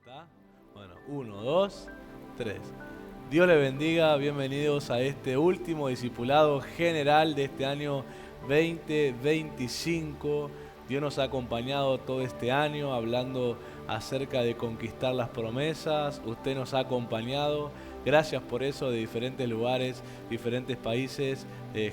¿Está? Bueno, 1, 2, 3. Dios les bendiga, bienvenidos a este último discipulado general de este año 2025. Dios nos ha acompañado todo este año hablando acerca de conquistar las promesas. Usted nos ha acompañado. Gracias por eso, de diferentes lugares, diferentes países,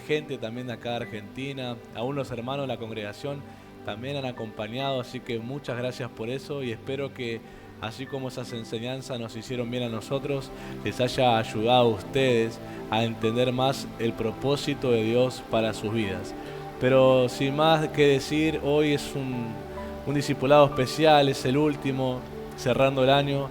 gente también de acá de Argentina. Aún los hermanos de la congregación también han acompañado, así que muchas gracias por eso y espero que así como esas enseñanzas nos hicieron bien a nosotros, les haya ayudado a ustedes a entender más el propósito de Dios para sus vidas. Pero sin más que decir, hoy es un discipulado especial, es el último, cerrando el año,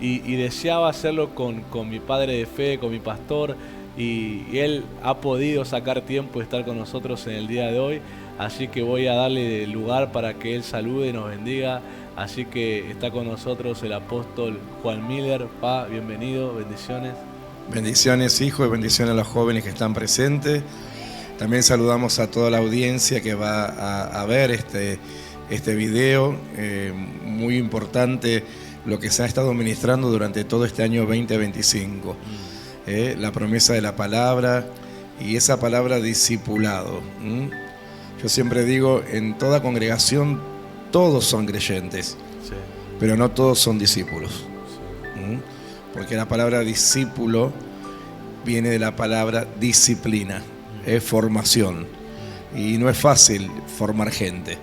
y deseaba hacerlo con mi padre de fe, con mi pastor, y él ha podido sacar tiempo de estar con nosotros en el día de hoy, así que voy a darle lugar para que él salude y nos bendiga. Así que está con nosotros el apóstol Juan Miller. Pa, bienvenido, bendiciones. Bendiciones, hijo, y bendiciones a los jóvenes que están presentes. También saludamos a toda la audiencia que va a ver este video. Muy importante lo que se ha estado ministrando durante todo este año 2025. La promesa de la palabra y esa palabra discipulado. Yo siempre digo, en toda congregación todos son creyentes, sí, pero no todos son discípulos. Sí. Porque la palabra discípulo viene de la palabra disciplina, es formación. Y no es fácil formar gente.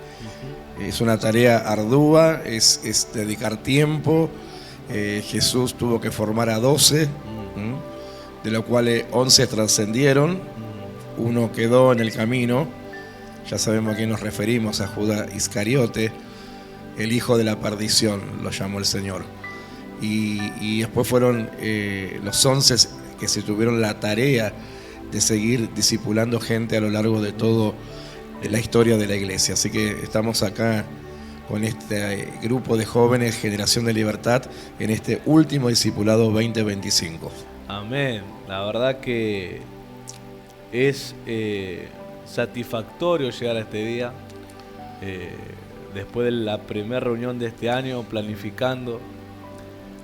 Es una tarea ardua, es dedicar tiempo. Jesús tuvo que formar a 12, de los cuales 11 trascendieron, uno quedó en el camino. Ya sabemos a quién nos referimos, a Judas Iscariote, el hijo de la perdición, lo llamó el Señor. Y después fueron los 11 que se tuvieron la tarea de seguir discipulando gente a lo largo de toda la historia de la iglesia. Así que estamos acá con este grupo de jóvenes, Generación de Libertad, en este último discipulado 2025. Amén. La verdad que es satisfactorio llegar a este día, después de la primera reunión de este año, planificando,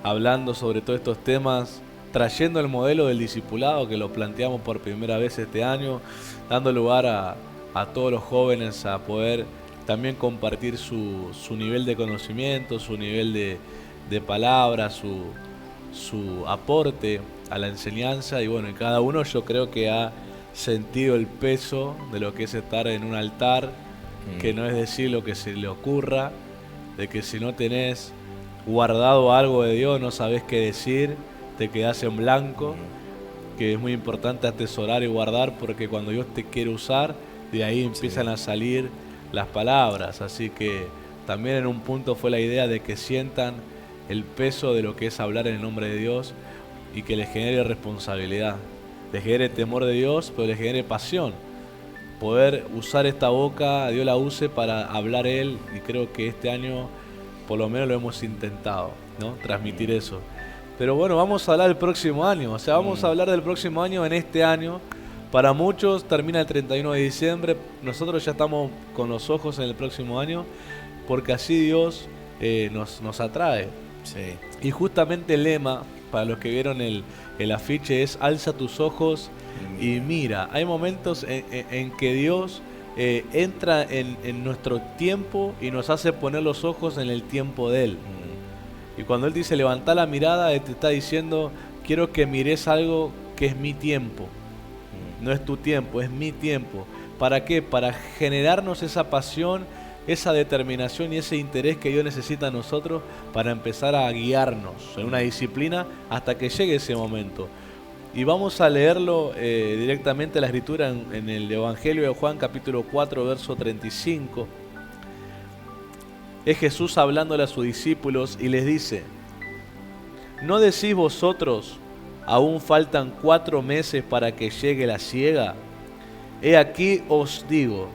hablando sobre todos estos temas, trayendo el modelo del discipulado que lo planteamos por primera vez este año, dando lugar a todos los jóvenes a poder también compartir su nivel de conocimiento, su nivel de palabra, su aporte a la enseñanza. Y bueno, y cada uno yo creo que ha sentido el peso de lo que es estar en un altar, que no es decir lo que se le ocurra, de que si no tenés guardado algo de Dios, no sabés qué decir, te quedás en blanco, que es muy importante atesorar y guardar, porque cuando Dios te quiere usar, de ahí empiezan a salir las palabras. Así que también en un punto fue la idea de que sientan el peso de lo que es hablar en el nombre de Dios y que les genere responsabilidad, les genere temor de Dios, pero les genere pasión. Poder usar esta boca, Dios la use para hablar Él, y creo que este año por lo menos lo hemos intentado, ¿no? Transmitir eso. Pero bueno, vamos a hablar del próximo año, o sea, vamos a hablar del próximo año en este año. Para muchos termina el 31 de diciembre, nosotros ya estamos con los ojos en el próximo año, porque así Dios nos atrae. Sí. Y justamente el lema, para los que vieron el afiche, es alza tus ojos y mira. Hay momentos en que Dios entra en nuestro tiempo y nos hace poner los ojos en el tiempo de Él. Y cuando Él dice levanta la mirada, Él te está diciendo quiero que mires algo que es mi tiempo. No es tu tiempo, es mi tiempo. ¿Para qué? Para generarnos esa pasión, esa determinación y ese interés que Dios necesita a nosotros para empezar a guiarnos en una disciplina hasta que llegue ese momento. Y vamos a leerlo directamente la escritura en el Evangelio de Juan, capítulo 4, verso 35. Es Jesús hablándole a sus discípulos y les dice: ¿no decís vosotros, aún faltan 4 meses para que llegue la siega? He aquí os digo,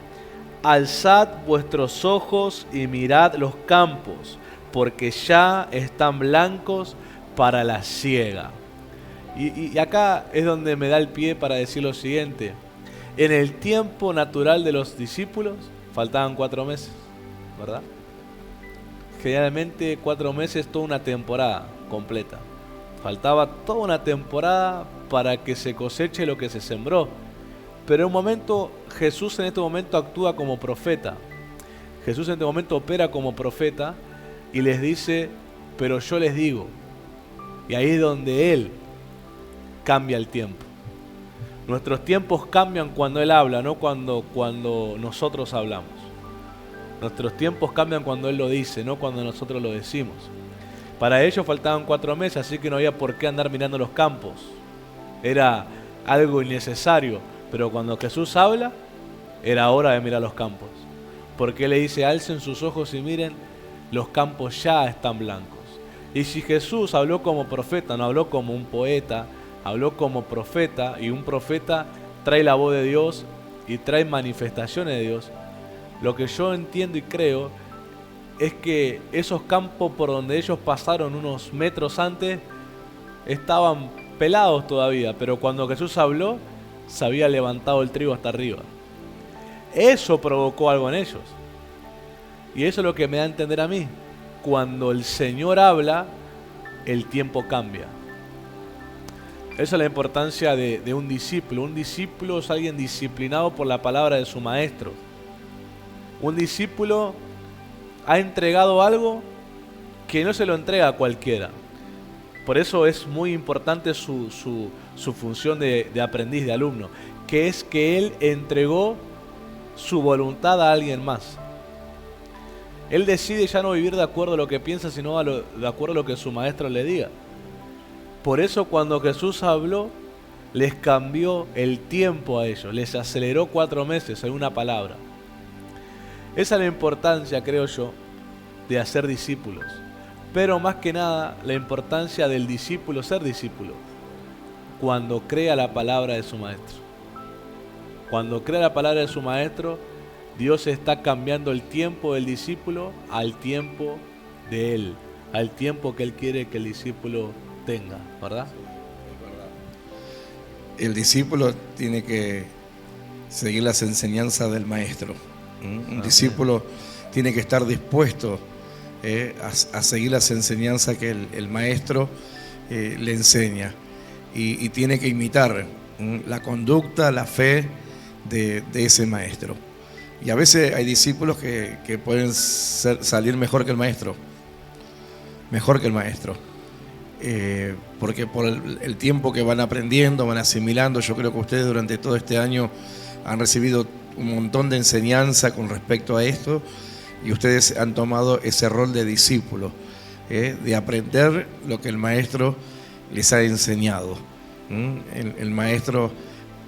alzad vuestros ojos y mirad los campos, porque ya están blancos para la siega. Y acá es donde me da el pie para decir lo siguiente. En el tiempo natural de los discípulos faltaban 4 meses, ¿verdad? generalmente 4 meses, toda una temporada completa. Faltaba toda una temporada para que se coseche lo que se sembró. Pero en un momento, Jesús en este momento actúa como profeta. Jesús en este momento opera como profeta y les dice, pero yo les digo. Y ahí es donde Él cambia el tiempo. Nuestros tiempos cambian cuando Él habla, no cuando nosotros hablamos. Nuestros tiempos cambian cuando Él lo dice, no cuando nosotros lo decimos. Para ellos faltaban 4 meses, así que no había por qué andar mirando los campos. Era algo innecesario, pero cuando Jesús habla, era hora de mirar los campos. Porque Él le dice, alcen sus ojos y miren, los campos ya están blancos. Y si Jesús habló como profeta, no habló como un poeta, habló como profeta, y un profeta trae la voz de Dios y trae manifestaciones de Dios, lo que yo entiendo y creo es que esos campos por donde ellos pasaron unos metros antes estaban pelados todavía, pero cuando Jesús habló, se había levantado el trigo hasta arriba. Eso provocó algo en ellos. Y eso es lo que me da a entender a mí. Cuando el Señor habla, el tiempo cambia. Esa es la importancia de un discípulo. Un discípulo es alguien disciplinado por la palabra de su maestro. Un discípulo ha entregado algo que no se lo entrega a cualquiera. Por eso es muy importante su función de aprendiz, de alumno, que es que él entregó su voluntad a alguien más. Él decide ya no vivir de acuerdo a lo que piensa, sino de acuerdo a lo que su maestro le diga. Por eso cuando Jesús habló, les cambió el tiempo a ellos, les aceleró 4 meses en una palabra. Esa es la importancia, creo yo, de hacer discípulos. Pero más que nada, la importancia del discípulo ser discípulo. Cuando crea la palabra de su maestro. Cuando crea la palabra de su maestro, Dios está cambiando el tiempo del discípulo al tiempo de Él. Al tiempo que Él quiere que el discípulo tenga, ¿verdad? El discípulo tiene que seguir las enseñanzas del maestro. Un discípulo tiene que estar dispuesto a seguir las enseñanzas que el maestro le enseña y tiene que imitar la conducta, la fe de ese maestro. Y a veces hay discípulos que pueden salir mejor que el maestro, porque por el tiempo que van aprendiendo, van asimilando. Yo creo que ustedes durante todo este año han recibido un montón de enseñanza con respecto a esto, y ustedes han tomado ese rol de discípulo, de aprender lo que el maestro les ha enseñado. El maestro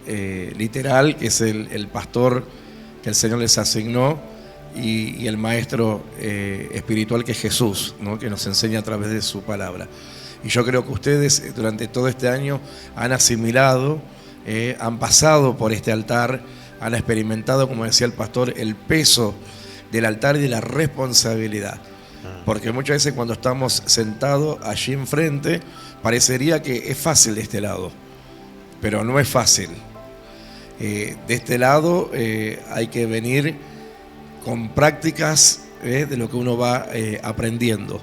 literal, que es el pastor que el Señor les asignó, y el maestro espiritual, que es Jesús, ¿no? Que nos enseña a través de su palabra. Y yo creo que ustedes durante todo este año han asimilado, han pasado por este altar, han experimentado, como decía el pastor, el peso del altar y de la responsabilidad. Porque muchas veces cuando estamos sentados allí enfrente, parecería que es fácil de este lado, pero no es fácil. De este lado hay que venir con prácticas de lo que uno va aprendiendo,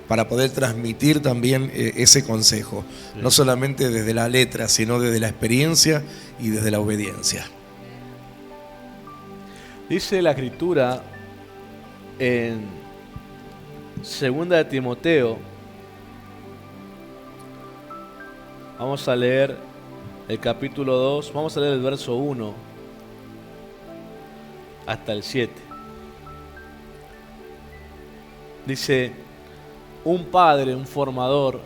para poder transmitir también ese consejo, no solamente desde la letra, sino desde la experiencia y desde la obediencia. Dice la Escritura en 2 de Timoteo, vamos a leer el capítulo 2, vamos a leer el verso 1 hasta el 7. Dice, un padre, un formador,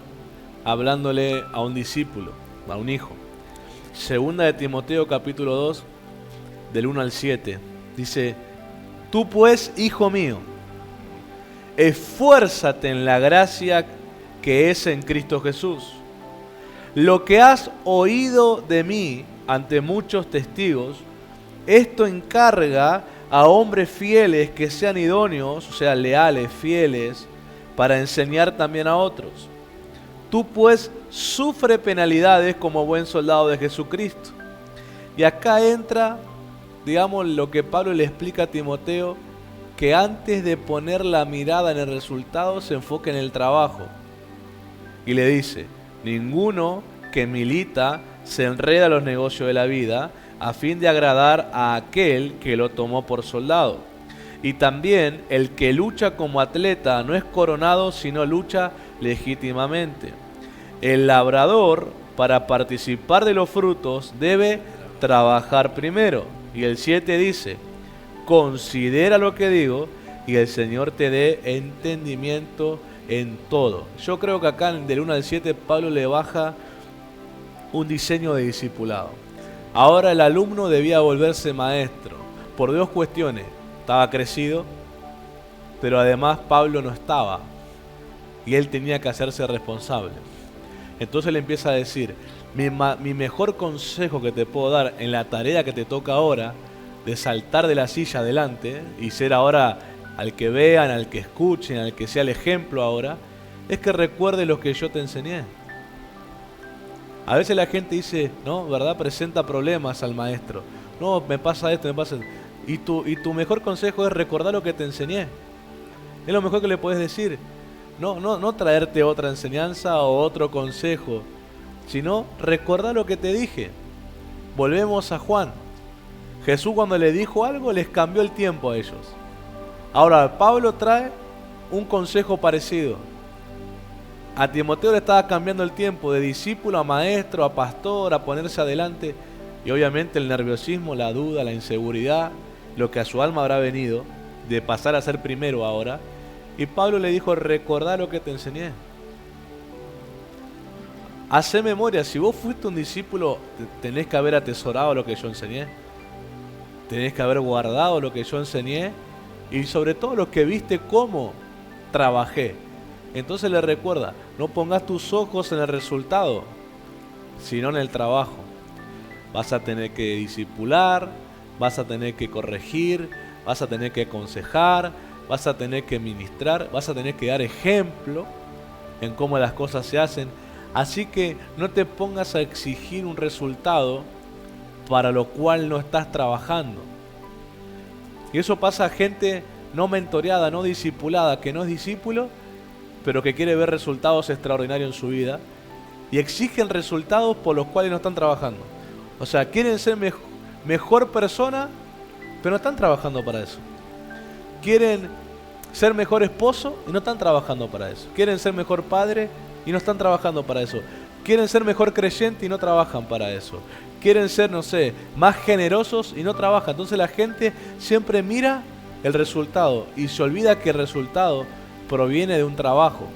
hablándole a un discípulo, a un hijo. 2 de Timoteo capítulo 2, del 1 al 7. Dice, tú pues, hijo mío, esfuérzate en la gracia que es en Cristo Jesús. Lo que has oído de mí ante muchos testigos, esto encarga a hombres fieles que sean idóneos, o sea, leales, fieles, para enseñar también a otros. Tú pues sufre penalidades como buen soldado de Jesucristo. Y acá entra, digamos, lo que Pablo le explica a Timoteo, que antes de poner la mirada en el resultado se enfoque en el trabajo. Y le dice, ninguno que milita se enreda en los negocios de la vida a fin de agradar a aquel que lo tomó por soldado. Y también el que lucha como atleta no es coronado, sino lucha legítimamente. El labrador, para participar de los frutos, debe trabajar primero. Y el 7 dice, considera lo que digo y el Señor te dé entendimiento en todo. Yo creo que acá del 1 al 7 Pablo le baja un diseño de discipulado. Ahora el alumno debía volverse maestro por dos cuestiones. Estaba crecido, pero además Pablo no estaba y él tenía que hacerse responsable. Entonces le empieza a decir, mi mejor consejo que te puedo dar en la tarea que te toca ahora, de saltar de la silla adelante y ser ahora al que vean, al que escuchen, al que sea el ejemplo ahora, es que recuerdes lo que yo te enseñé. A veces la gente dice, no, ¿verdad? Presenta problemas al maestro. No, me pasa esto, me pasa esto. Y tu mejor consejo es recordar lo que te enseñé. Es lo mejor que le puedes decir. No traerte otra enseñanza o otro consejo, sino recordar lo que te dije. Volvemos a Juan. Jesús cuando le dijo algo les cambió el tiempo a ellos. Ahora Pablo trae un consejo parecido. A Timoteo le estaba cambiando el tiempo de discípulo a maestro, a pastor, a ponerse adelante. Y obviamente el nerviosismo, la duda, la inseguridad, lo que a su alma habrá venido, de pasar a ser primero ahora. Y Pablo le dijo, recordá lo que te enseñé. Hacé memoria, si vos fuiste un discípulo, tenés que haber atesorado lo que yo enseñé. Tenés que haber guardado lo que yo enseñé. Y sobre todo lo que viste cómo trabajé. Entonces le recuerda, no pongas tus ojos en el resultado, sino en el trabajo. Vas a tener que discipular, vas a tener que corregir, vas a tener que aconsejar, vas a tener que ministrar, vas a tener que dar ejemplo en cómo las cosas se hacen. Así que no te pongas a exigir un resultado para lo cual no estás trabajando. Y eso pasa a gente no mentoreada, no discipulada, que no es discípulo, pero que quiere ver resultados extraordinarios en su vida y exigen resultados por los cuales no están trabajando. O sea, quieren ser mejor persona, pero no están trabajando para eso. Quieren ser mejor esposo y no están trabajando para eso. Quieren ser mejor padre y no están trabajando para eso. Quieren ser mejor creyente y no trabajan para eso. Quieren ser, no sé, más generosos y no trabajan. Entonces la gente siempre mira el resultado y se olvida que el resultado proviene de un trabajo.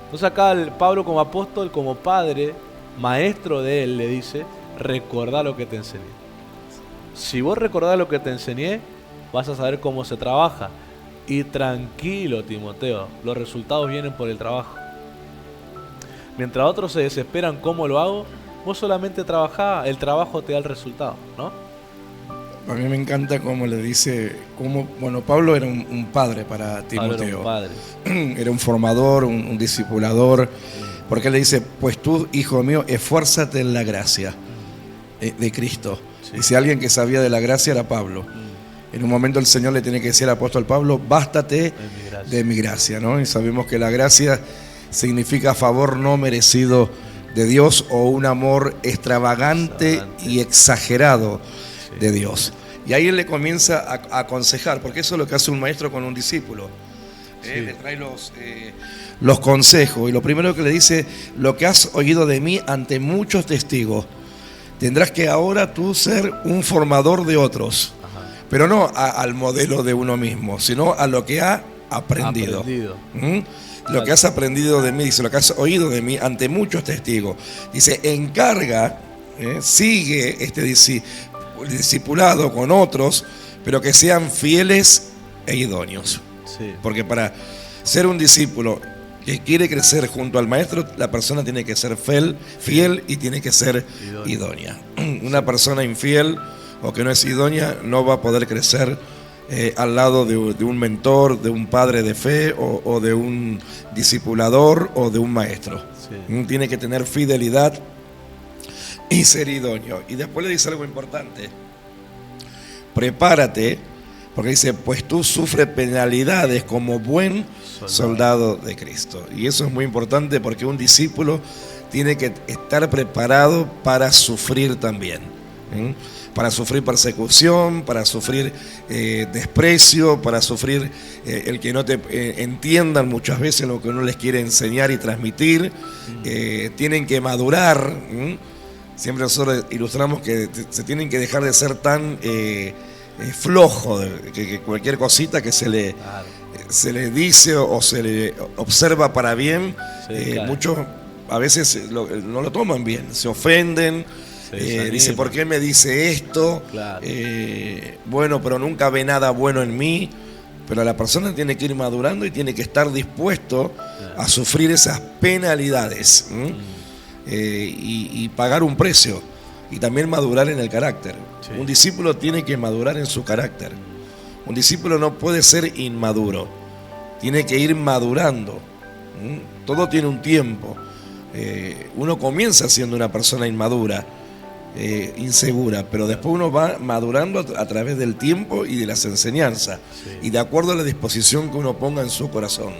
Entonces acá Pablo como apóstol, como padre, maestro de él, le dice, recordá lo que te enseñé. Si vos recordás lo que te enseñé, vas a saber cómo se trabaja. Y tranquilo, Timoteo, los resultados vienen por el trabajo. Mientras otros se desesperan cómo lo hago, vos solamente trabajá, el trabajo te da el resultado, ¿no? A mí me encanta cómo le dice, bueno, Pablo era un padre para Timoteo. Era un padre. Era un formador, un discipulador, porque él le dice, pues tú, hijo mío, esfuérzate en la gracia de Cristo. Sí. Y si alguien que sabía de la gracia era Pablo. En un momento el Señor le tiene que decir al apóstol Pablo, bástate de mi gracia, ¿no? Y sabemos que la gracia significa favor no merecido de Dios o un amor extravagante y exagerado de Dios. Y ahí él le comienza a aconsejar, porque eso es lo que hace un maestro con un discípulo. Le trae los consejos. Y lo primero que le dice, lo que has oído de mí ante muchos testigos, tendrás que ahora tú ser un formador de otros. Ajá. Pero no al modelo de uno mismo, sino a lo que ha aprendido. Lo que has aprendido de mí, dice, lo que has oído de mí ante muchos testigos. Dice, encarga, sigue este discipulado con otros, pero que sean fieles e idóneos. Sí. Porque para ser un discípulo que quiere crecer junto al maestro, la persona tiene que ser fiel y tiene que ser idónea. Una persona infiel o que no es idónea no va a poder crecer al lado de un mentor, de un padre de fe o de un discipulador o de un maestro. Sí. Tiene que tener fidelidad y ser idóneo. Y después le dice algo importante: prepárate Porque dice, pues tú sufres penalidades como buen soldado de Cristo. Y eso es muy importante porque un discípulo tiene que estar preparado para sufrir también. Para sufrir persecución, para sufrir desprecio, para sufrir el que no te entiendan muchas veces lo que uno les quiere enseñar y transmitir. Tienen que madurar. Siempre nosotros ilustramos que se tienen que dejar de ser tan flojo, que cualquier cosita que se le dice o se le observa para bien, muchos a veces no lo toman bien, se ofenden. Dice, ¿por qué me dice esto? Claro. Bueno, pero nunca ve nada bueno en mí. Pero la persona tiene que ir madurando y tiene que estar dispuesto a sufrir esas penalidades y pagar un precio. Y también madurar en el carácter. Sí. Un discípulo tiene que madurar en su carácter. Un discípulo no puede ser inmaduro. Tiene que ir madurando. Todo tiene un tiempo. Uno comienza siendo una persona inmadura, insegura, pero después uno va madurando a través del tiempo y de las enseñanzas, y de acuerdo a la disposición que uno ponga en su corazón.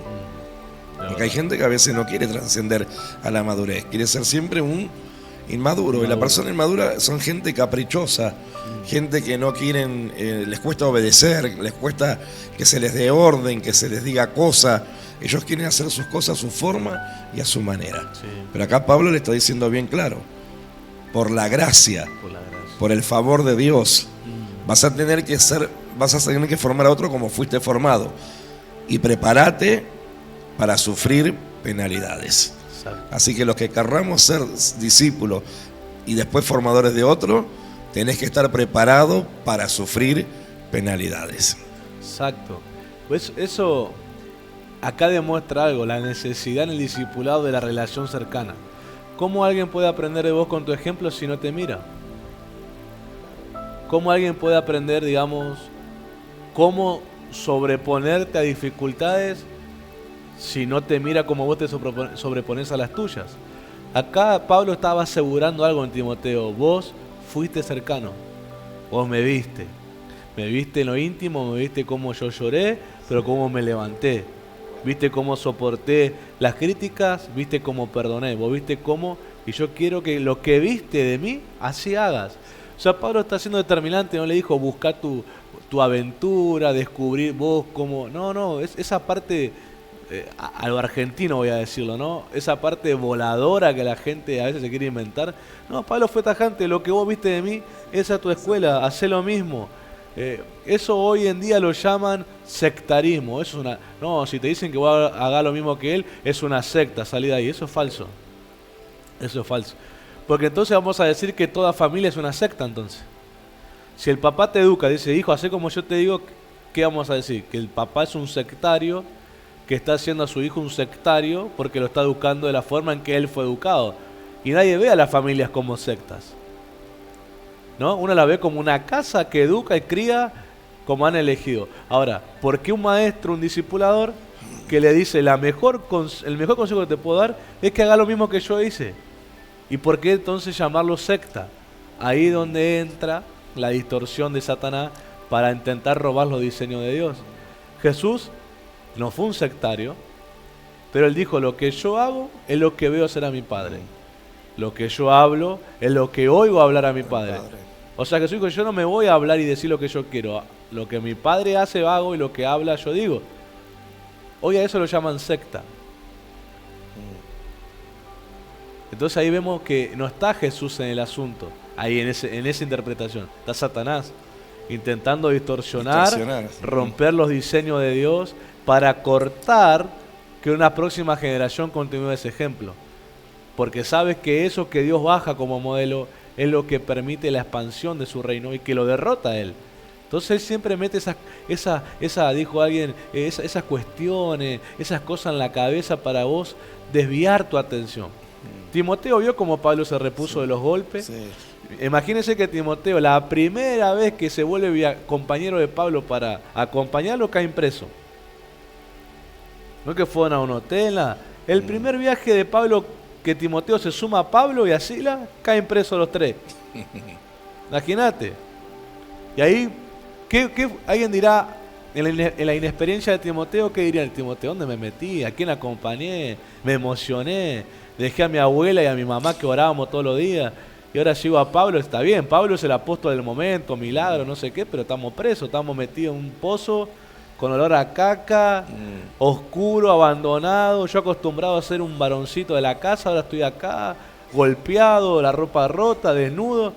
Porque hay gente que a veces no quiere trascender a la madurez, quiere ser siempre un inmaduro. Y la persona inmadura son gente caprichosa, gente que no quieren, les cuesta obedecer, les cuesta que se les dé orden, que se les diga cosas. Ellos quieren hacer sus cosas a su forma y a su manera. Sí. Pero acá Pablo le está diciendo bien claro, por la gracia, por el favor de Dios, vas a tener que formar a otro como fuiste formado. Y prepárate para sufrir penalidades. Exacto. Así que los que querramos ser discípulos y después formadores de otro, tenés que estar preparado para sufrir penalidades. Exacto. Pues eso acá demuestra algo, la necesidad en el discipulado de la relación cercana. ¿Cómo alguien puede aprender de vos con tu ejemplo si no te mira? ¿Cómo alguien puede aprender, digamos, cómo sobreponerte a dificultades si no te mira como vos te sobrepones a las tuyas? Acá Pablo estaba asegurando algo en Timoteo. Vos fuiste cercano, vos me viste en lo íntimo, me viste cómo yo lloré, pero cómo me levanté. Viste cómo soporté las críticas, viste cómo perdoné, vos viste cómo, y yo quiero que lo que viste de mí, así hagas. O sea, Pablo está siendo determinante, no le dijo busca tu aventura, descubrir vos cómo, no, esa parte, a lo argentino voy a decirlo, ¿no? Esa parte voladora que la gente a veces se quiere inventar. No, Pablo fue tajante, lo que vos viste de mí, esa es tu escuela, hacé lo mismo. Eso hoy en día lo llaman sectarismo. Si te dicen que vos hagas lo mismo que él, es una secta, salí de ahí. Eso es falso. Porque entonces vamos a decir que toda familia es una secta entonces. Si el papá te educa, dice, hijo, hacé como yo te digo, ¿qué vamos a decir? Que el papá es un sectario, que está haciendo a su hijo un sectario porque lo está educando de la forma en que él fue educado. Y nadie ve a las familias como sectas, ¿no? Uno la ve como una casa que educa y cría como han elegido. Ahora, ¿por qué un maestro, un discipulador, que le dice el mejor consejo que te puedo dar es que haga lo mismo que yo hice? ¿Y por qué entonces llamarlo secta? Ahí donde entra la distorsión de Satanás para intentar robar los diseños de Dios. Jesús no fue un sectario, pero él dijo, lo que yo hago es lo que veo hacer a mi Padre. Lo que yo hablo es lo que oigo hablar a mi Padre. O sea, Jesús dijo, yo no me voy a hablar y decir lo que yo quiero. Lo que mi Padre hace, hago, y lo que habla, yo digo. Hoy a eso lo llaman secta. Entonces ahí vemos que no está Jesús en el asunto, ahí en esa interpretación. Está Satanás intentando distorsionar, romper los diseños de Dios para cortar que una próxima generación continúe ese ejemplo. Porque sabes que eso que Dios baja como modelo es lo que permite la expansión de su reino y que lo derrota a él. Entonces él siempre mete dijo alguien, esas cuestiones, esas cosas en la cabeza para vos desviar tu atención. Timoteo vio cómo Pablo se repuso de los golpes. Sí. Imagínense que Timoteo, la primera vez que se vuelve compañero de Pablo para acompañarlo, cae preso. No es que fueron a un hotel, nada. El primer viaje de Pablo, que Timoteo se suma a Pablo y a Silas, caen presos los tres. Imagínate. Y ahí, Alguien dirá, en la inexperiencia de Timoteo, ¿qué diría el Timoteo? ¿Dónde me metí? ¿A quién acompañé? Me emocioné. Dejé a mi abuela y a mi mamá que orábamos todos los días. Y ahora llego a Pablo, está bien. Pablo es el apóstol del momento, milagro, no sé qué, pero estamos presos, estamos metidos en un pozo con olor a caca, oscuro, abandonado. Yo acostumbrado a ser un varoncito de la casa, ahora estoy acá, golpeado, la ropa rota, desnudo.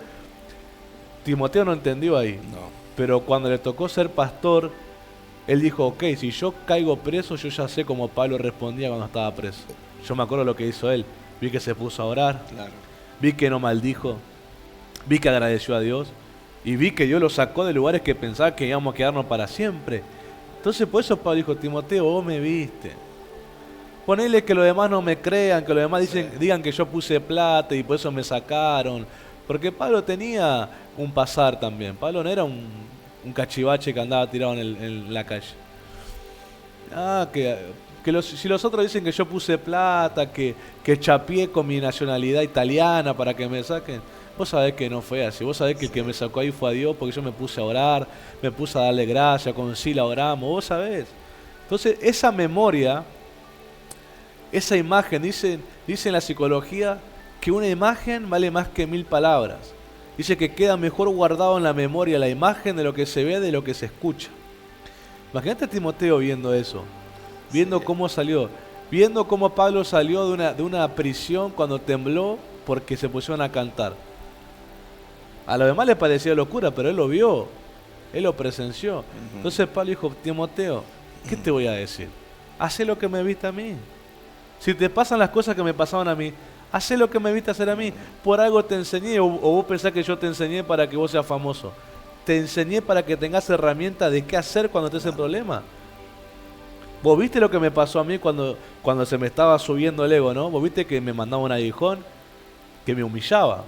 Timoteo no entendió ahí. No. Pero cuando le tocó ser pastor, él dijo, ok, si yo caigo preso, yo ya sé cómo Pablo respondía cuando estaba preso. Yo me acuerdo lo que hizo él. Vi que se puso a orar, Claro. vi que no maldijo, vi que agradeció a Dios y vi que Dios lo sacó de lugares que pensaba que íbamos a quedarnos para siempre. Entonces por eso Pablo dijo, Timoteo, vos me viste. Ponele que los demás no me crean, que los demás digan que yo puse plata y por eso me sacaron. Porque Pablo tenía un pasar también. Pablo no era un cachivache que andaba tirado en la calle. Si los otros dicen que yo puse plata, que chapié con mi nacionalidad italiana para que me saquen, vos sabés que no fue así. Vos sabés que el que me sacó ahí fue a Dios, porque yo me puse a orar, me puse a darle gracias, con Sila oramos, vos sabés. Entonces esa memoria, esa imagen, dice en la psicología que una imagen vale más que 1000 palabras. Dice que queda mejor guardado en la memoria la imagen de lo que se ve, de lo que se escucha. Imagínate a Timoteo viendo eso, viendo cómo salió, viendo cómo Pablo salió de una prisión cuando tembló porque se pusieron a cantar. A los demás les parecía locura, pero él lo vio, él lo presenció. Entonces Pablo dijo, Timoteo, ¿qué te voy a decir? Hacé lo que me viste a mí. Si te pasan las cosas que me pasaban a mí, hacé lo que me viste hacer a mí. Por algo te enseñé, o vos pensás que yo te enseñé para que vos seas famoso. Te enseñé para que tengas herramientas de qué hacer cuando estés en problemas. Vos viste lo que me pasó a mí cuando se me estaba subiendo el ego, ¿no? Vos viste que me mandaba un aguijón que me humillaba.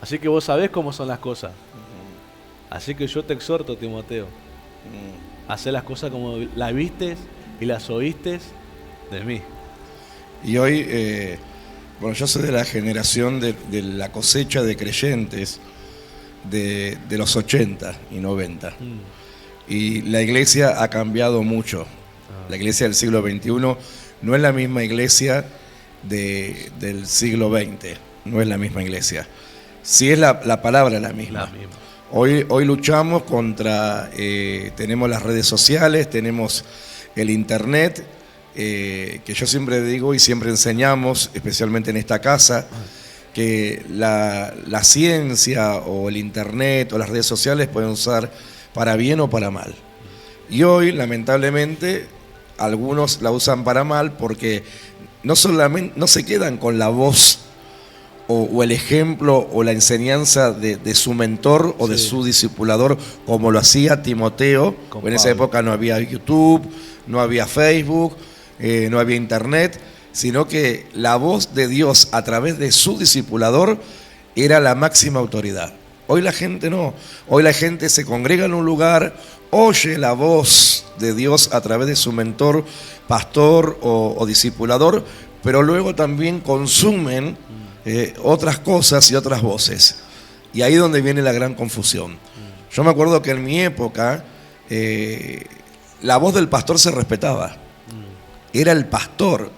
Así que vos sabés cómo son las cosas. Así que yo te exhorto, Timoteo, hacé las cosas como las vistes y las oíste de mí. Y hoy, yo soy de la generación de la cosecha de creyentes de los 80 y 90. Y la iglesia ha cambiado mucho. La iglesia del siglo XXI no es la misma iglesia del siglo XX. No es la misma iglesia. Sí es la palabra la misma. Hoy luchamos contra, tenemos las redes sociales, tenemos el internet, que yo siempre digo y siempre enseñamos, especialmente en esta casa, que la ciencia o el internet o las redes sociales pueden usar para bien o para mal. Y hoy, lamentablemente, algunos la usan para mal porque no se quedan con la voz o el ejemplo o la enseñanza de su mentor o de su discipulador, como lo hacía Timoteo. En esa época no había YouTube, no había Facebook, no había internet, sino que la voz de Dios a través de su discipulador era la máxima autoridad. Hoy la gente no, hoy la gente se congrega en un lugar, oye la voz de Dios a través de su mentor, pastor o discipulador, pero luego también consumen otras cosas y otras voces. Y ahí es donde viene la gran confusión. Yo me acuerdo que en mi época la voz del pastor se respetaba. Era el pastor.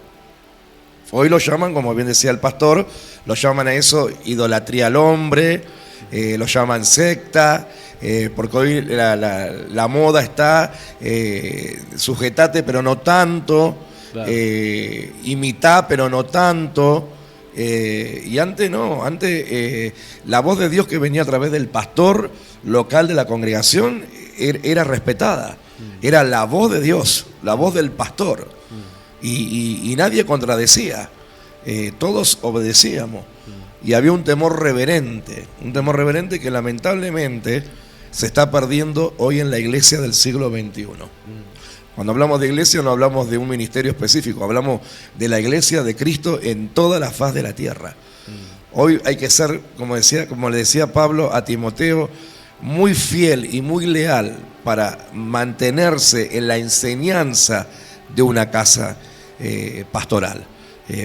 Hoy lo llaman, como bien decía el pastor, lo llaman a eso idolatría al hombre, lo llaman secta, porque hoy la moda está sujetate pero no tanto, claro. Imitá pero no tanto. Y antes no, antes la voz de Dios que venía a través del pastor local de la congregación era respetada. Era la voz de Dios, la voz del pastor. Y nadie contradecía, todos obedecíamos. Y había un temor reverente que lamentablemente se está perdiendo hoy en la iglesia del siglo XXI. Cuando hablamos de iglesia no hablamos de un ministerio específico, hablamos de la iglesia de Cristo en toda la faz de la tierra. Hoy hay que ser, como le decía Pablo a Timoteo, muy fiel y muy leal para mantenerse en la enseñanza de una casa pastoral.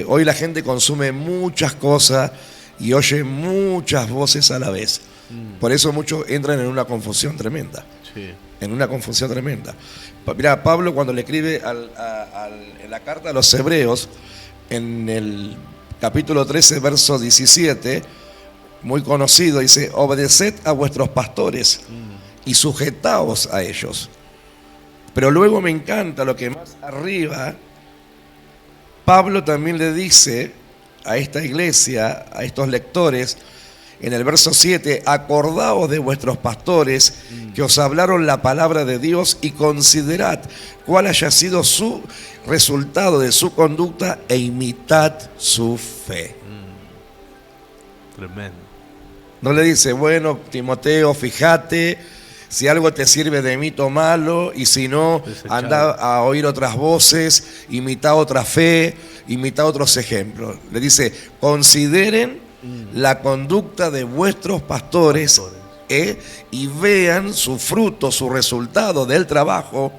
Hoy la gente consume muchas cosas y oye muchas voces a la vez. Por eso muchos entran en una confusión tremenda. Sí. En una confusión tremenda. Mira, Pablo cuando le escribe en la carta a los Hebreos, en el capítulo 13, verso 17, muy conocido, dice: obedeced a vuestros pastores y sujetaos a ellos. Pero luego me encanta lo que más arriba, Pablo también le dice a esta iglesia, a estos lectores, en el verso 7, acordaos de vuestros pastores que os hablaron la palabra de Dios y considerad cuál haya sido su resultado de su conducta e imitad su fe. Tremendo. No le dice, bueno, Timoteo, fíjate, si algo te sirve de mí, tomalo, y si no, anda a oír otras voces, imita otra fe, imita otros ejemplos. Le dice, consideren la conducta de vuestros pastores. Y vean su fruto, su resultado del trabajo,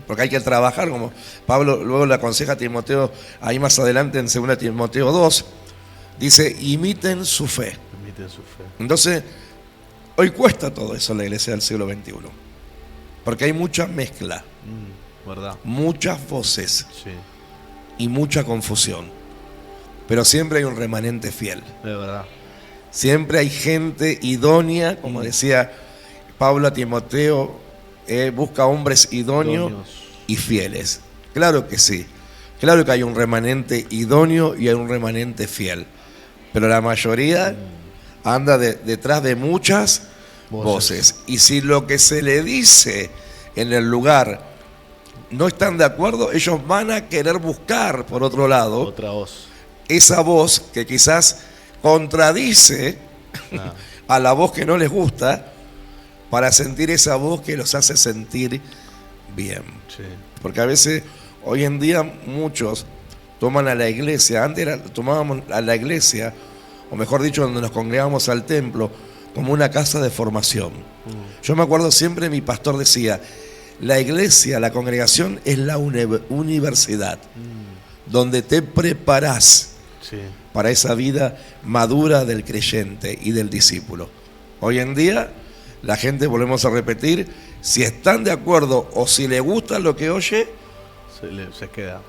porque hay que trabajar, como Pablo luego le aconseja a Timoteo, ahí más adelante en 2 Timoteo 2, dice, imiten su fe. Entonces, hoy cuesta todo eso en la iglesia del siglo XXI, porque hay mucha mezcla, ¿verdad? Muchas voces y mucha confusión, pero siempre hay un remanente fiel. De verdad. Siempre hay gente idónea, como decía Pablo a Timoteo, busca hombres idóneos y fieles. Claro que sí, claro que hay un remanente idóneo y hay un remanente fiel, pero la mayoría anda detrás de muchas voces. Y si lo que se le dice en el lugar no están de acuerdo, ellos van a querer buscar por otro lado otra voz. Esa voz que quizás contradice a la voz que no les gusta, para sentir esa voz que los hace sentir bien. Porque a veces, hoy en día, muchos toman a la iglesia, antes tomábamos a la iglesia, o mejor dicho, donde nos congregábamos al templo, como una casa de formación. Yo me acuerdo siempre, mi pastor decía, la iglesia, la congregación es la universidad, donde te preparás para esa vida madura del creyente y del discípulo. Hoy en día, la gente, volvemos a repetir, si están de acuerdo o si le gusta lo que oye, se queda.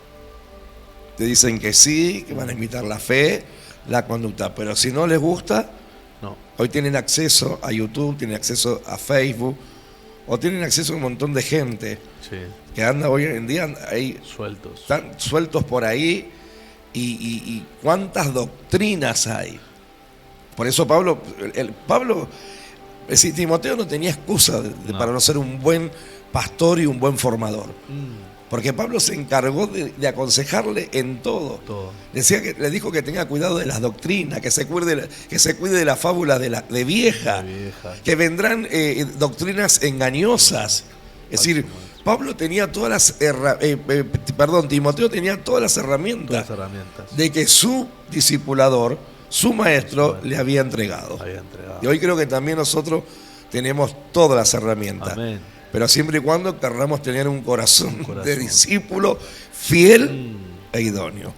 Te dicen que sí, que van a imitar la fe, la conducta, pero si no les gusta, no. Hoy tienen acceso a YouTube, tienen acceso a Facebook, o tienen acceso a un montón de gente que anda hoy en día ahí sueltos. Están sueltos por ahí. Y cuántas doctrinas hay. Por eso Pablo, es decir, Timoteo no tenía excusa para no ser un buen pastor y un buen formador. Porque Pablo se encargó de aconsejarle en todo. Le dijo que tenga cuidado de las doctrinas, que se cuide de las fábulas de vieja, que vendrán doctrinas engañosas. Es decir, Pablo tenía Timoteo tenía todas las herramientas de que su discipulador, su maestro, le había entregado. Y hoy creo que también nosotros tenemos todas las herramientas. Amén. Pero siempre y cuando querramos tener un corazón de discípulo fiel e idóneo.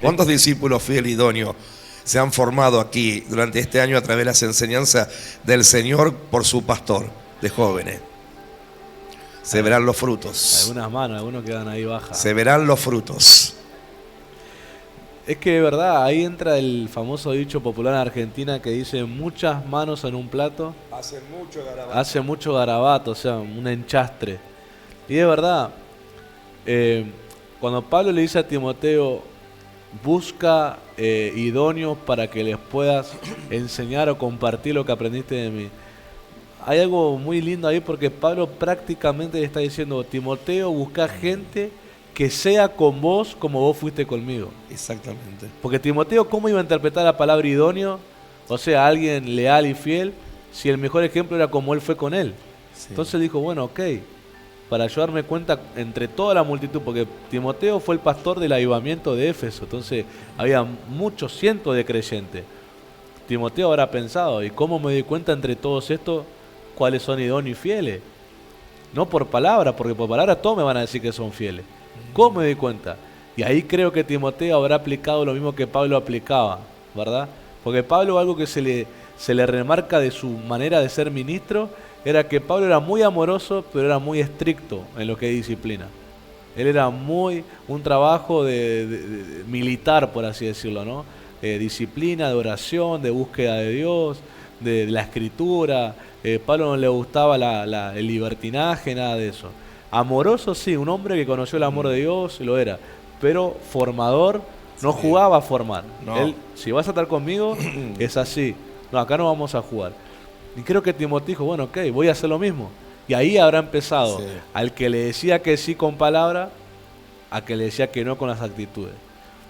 ¿Cuántos discípulos fieles e idóneos se han formado aquí durante este año a través de las enseñanzas del Señor por su pastor de jóvenes? Se verán los frutos. Algunas manos, algunos quedan ahí bajas. Se verán los frutos. Es que de verdad, ahí entra el famoso dicho popular en Argentina que dice muchas manos en un plato hace mucho garabato, o sea, un enchastre. Y de verdad, cuando Pablo le dice a Timoteo, busca idóneos para que les puedas enseñar o compartir lo que aprendiste de mí. Hay algo muy lindo ahí porque Pablo prácticamente le está diciendo, Timoteo, busca gente que sea con vos como vos fuiste conmigo. Exactamente. Porque Timoteo, ¿cómo iba a interpretar la palabra idóneo? O sea, alguien leal y fiel, si el mejor ejemplo era como él fue con él. Entonces dijo, bueno, ok, para yo darme cuenta entre toda la multitud, porque Timoteo fue el pastor del avivamiento de Éfeso, entonces había muchos cientos de creyentes. Timoteo habrá pensado, ¿y cómo me doy cuenta entre todos estos cuáles son idóneos y fieles? No por palabra, porque por palabra todos me van a decir que son fieles. ¿Cómo me doy cuenta? Y ahí creo que Timoteo habrá aplicado lo mismo que Pablo aplicaba, ¿verdad? Porque Pablo algo que se se le remarca de su manera de ser ministro, era que Pablo era muy amoroso, pero era muy estricto en lo que es disciplina. Él era un trabajo de militar, por así decirlo, ¿no? Disciplina, de oración, de búsqueda de Dios, de la escritura. Pablo no le gustaba el libertinaje, nada de eso. Amoroso, sí, un hombre que conoció el amor de Dios, lo era. Pero formador, no jugaba a formar. No. Él, si vas a estar conmigo, es así. No, acá no vamos a jugar. Y creo que Timoteo dijo, bueno, ok, voy a hacer lo mismo. Y ahí habrá empezado al que le decía que sí con palabra, a que le decía que no con las actitudes.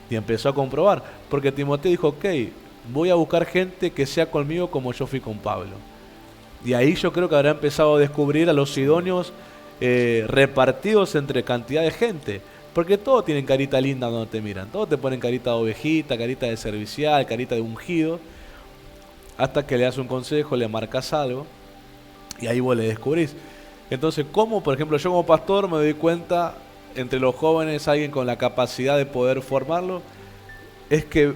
Y empezó a comprobar. Porque Timoteo dijo, ok, voy a buscar gente que sea conmigo como yo fui con Pablo. Y ahí yo creo que habrá empezado a descubrir a los sidonios repartidos entre cantidad de gente. Porque todos tienen carita linda cuando te miran. Todos te ponen carita de ovejita, carita de servicial, carita de ungido. Hasta que le das un consejo, le marcas algo. Y ahí vos le descubrís. Entonces, ¿cómo? Por ejemplo, yo como pastor me doy cuenta, entre los jóvenes, alguien con la capacidad de poder formarlo, es que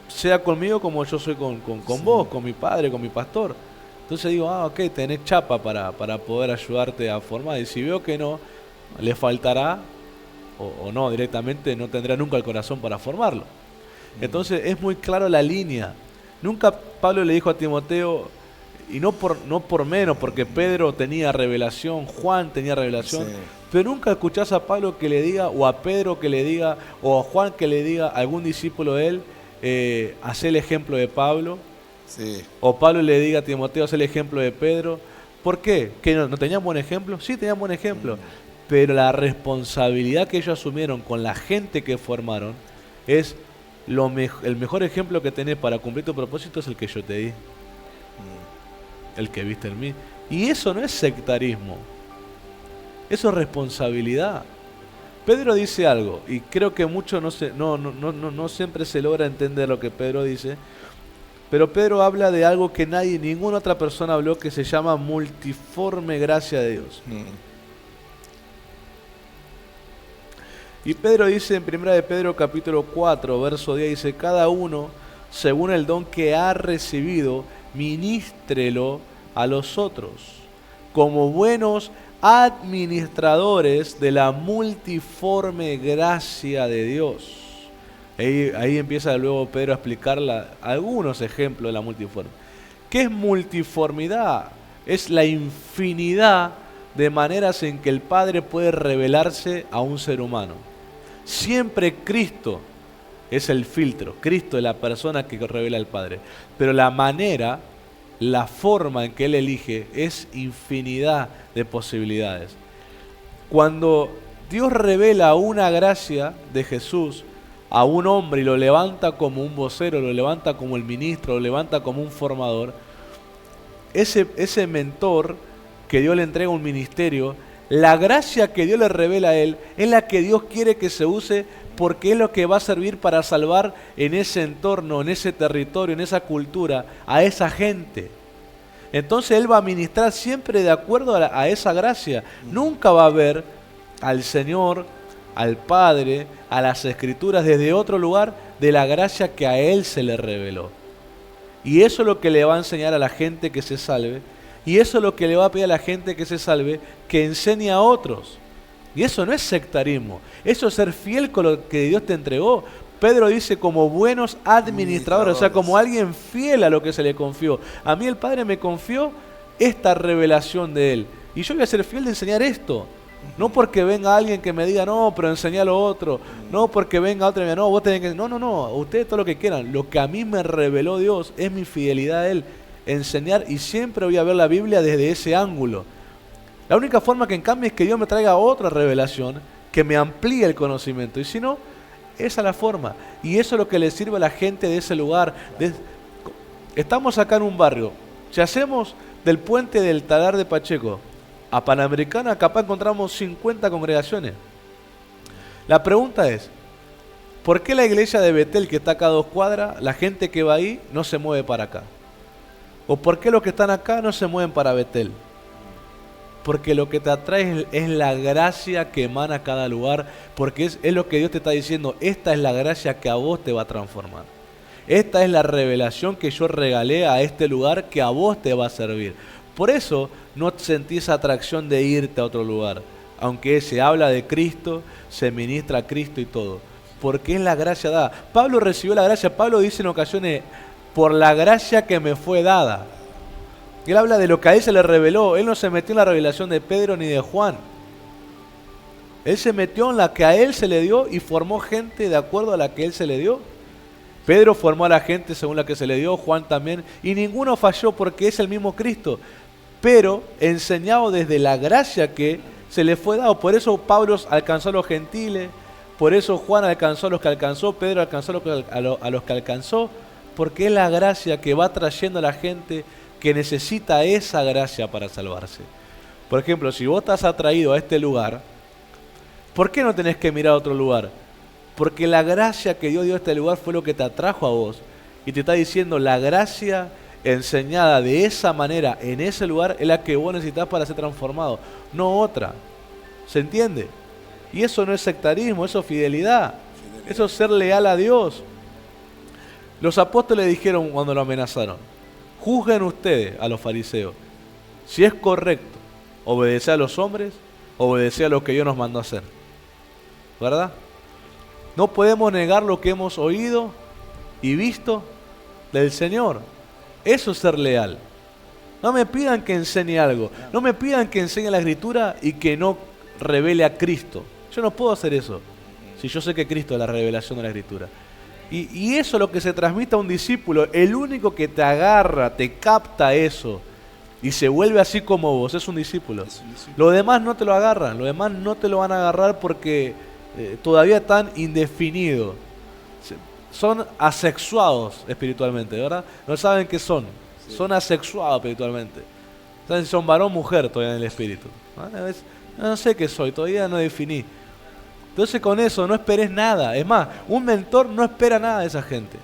sea conmigo como yo soy con vos, con mi padre, con mi pastor. Entonces digo, ok, tenés chapa para poder ayudarte a formar. Y si veo que no, le faltará, o no, directamente no tendrá nunca el corazón para formarlo. Entonces es muy claro la línea. Nunca Pablo le dijo a Timoteo, y no por menos, porque Pedro tenía revelación, Juan tenía revelación, pero nunca escuchás a Pablo que le diga, o a Pedro que le diga, o a Juan que le diga, a algún discípulo de él, hacé el ejemplo de Pablo, o Pablo le diga a Timoteo, hacé el ejemplo de Pedro. ¿Por qué? ¿Que no tenían buen ejemplo? Sí, tenían buen ejemplo, pero la responsabilidad que ellos asumieron con la gente que formaron es el mejor ejemplo que tenés para cumplir tu propósito es el que yo te di. El que viste en mí. Y eso no es sectarismo. Eso es responsabilidad. Pedro dice algo, y creo que mucho no siempre se logra entender lo que Pedro dice, pero Pedro habla de algo que ninguna otra persona habló, que se llama multiforme gracia de Dios. Y Pedro dice en 1 de Pedro capítulo 4, verso 10, dice, cada uno, según el don que ha recibido, ministrelo a los otros, como buenos administradores de la multiforme gracia de Dios. Ahí empieza luego Pedro a explicar algunos ejemplos de la multiforme. ¿Qué es multiformidad? Es la infinidad de maneras en que el Padre puede revelarse a un ser humano. Siempre Cristo es el filtro. Cristo es la persona que revela al Padre. Pero la manera, la forma en que Él elige es infinidad de posibilidades. Cuando Dios revela una gracia de Jesús a un hombre y lo levanta como un vocero, lo levanta como el ministro, lo levanta como un formador, ese mentor que Dios le entrega un ministerio, la gracia que Dios le revela a él es la que Dios quiere que se use, porque es lo que va a servir para salvar en ese entorno, en ese territorio, en esa cultura, a esa gente. Entonces Él va a ministrar siempre de acuerdo a esa gracia. Nunca va a ver al Señor, al Padre, a las Escrituras desde otro lugar de la gracia que a Él se le reveló. Y eso es lo que le va a enseñar a la gente que se salve. Y eso es lo que le va a pedir a la gente que se salve, que enseñe a otros. Y eso no es sectarismo, eso es ser fiel con lo que Dios te entregó. Pedro dice como buenos administradores, o sea, como alguien fiel a lo que se le confió. A mí el Padre me confió esta revelación de Él. Y yo voy a ser fiel de enseñar esto. No porque venga alguien que me diga, no, pero enseñá lo otro. No porque venga otro y me diga, no, vos tenés que... No, ustedes todo lo que quieran. Lo que a mí me reveló Dios es mi fidelidad a Él. Enseñar, y siempre voy a ver la Biblia desde ese ángulo. La única forma que en cambio es que Dios me traiga otra revelación que me amplíe el conocimiento. Y si no, esa es la forma. Y eso es lo que le sirve a la gente de ese lugar. Estamos acá en un barrio. Si hacemos del puente del Talar de Pacheco a Panamericana, capaz encontramos 50 congregaciones. La pregunta es, ¿por qué la iglesia de Betel, que está acá a 2 cuadras, la gente que va ahí no se mueve para acá? ¿O por qué los que están acá no se mueven para Betel? Porque lo que te atrae es la gracia que emana cada lugar, porque es lo que Dios te está diciendo, esta es la gracia que a vos te va a transformar. esta es la revelación que yo regalé a este lugar que a vos te va a servir. Por eso no sentís atracción de irte a otro lugar, aunque se habla de Cristo, se ministra a Cristo y todo, porque es la gracia dada. Pablo recibió la gracia. Pablo dice en ocasiones, por la gracia que me fue dada. Él habla de lo que a él se le reveló. Él no se metió en la revelación de Pedro ni de Juan. Él se metió en la que a él se le dio y formó gente de acuerdo a la que él se le dio. Pedro formó a la gente según la que se le dio, Juan también, y ninguno falló porque es el mismo Cristo, pero enseñado desde la gracia que se le fue dado. Por eso Pablo alcanzó a los gentiles, por eso Juan alcanzó a los que alcanzó, Pedro alcanzó a los que alcanzó, porque es la gracia que va trayendo a la gente que necesita esa gracia para salvarse. Por ejemplo, si vos estás atraído a este lugar, ¿por qué no tenés que mirar a otro lugar? Porque la gracia que Dios dio a este lugar fue lo que te atrajo a vos. Y te está diciendo, la gracia enseñada de esa manera en ese lugar es la que vos necesitas para ser transformado, no otra. ¿Se entiende? Y eso no es sectarismo, eso es fidelidad. Eso es ser leal a Dios. Los apóstoles dijeron cuando lo amenazaron, juzguen ustedes a los fariseos si es correcto obedecer a los hombres, obedecer a lo que Dios nos mandó a hacer. ¿Verdad? No podemos negar lo que hemos oído y visto del Señor. Eso es ser leal. No me pidan que enseñe algo. No me pidan que enseñe la Escritura y que no revele a Cristo. Yo no puedo hacer eso si yo sé que Cristo es la revelación de la Escritura. Y eso es lo que se transmite a un discípulo. El único que te agarra, te capta eso y se vuelve así como vos, es un discípulo. Los demás no te lo agarran. Los demás no te lo van a agarrar porque todavía están indefinidos. Son asexuados espiritualmente, ¿verdad? No saben qué son. Sí. Son asexuados espiritualmente. Saben si son varón o mujer todavía en el espíritu. No sé qué soy, todavía no definí. Entonces con eso no esperes nada. Es más, un mentor no espera nada de esa gente.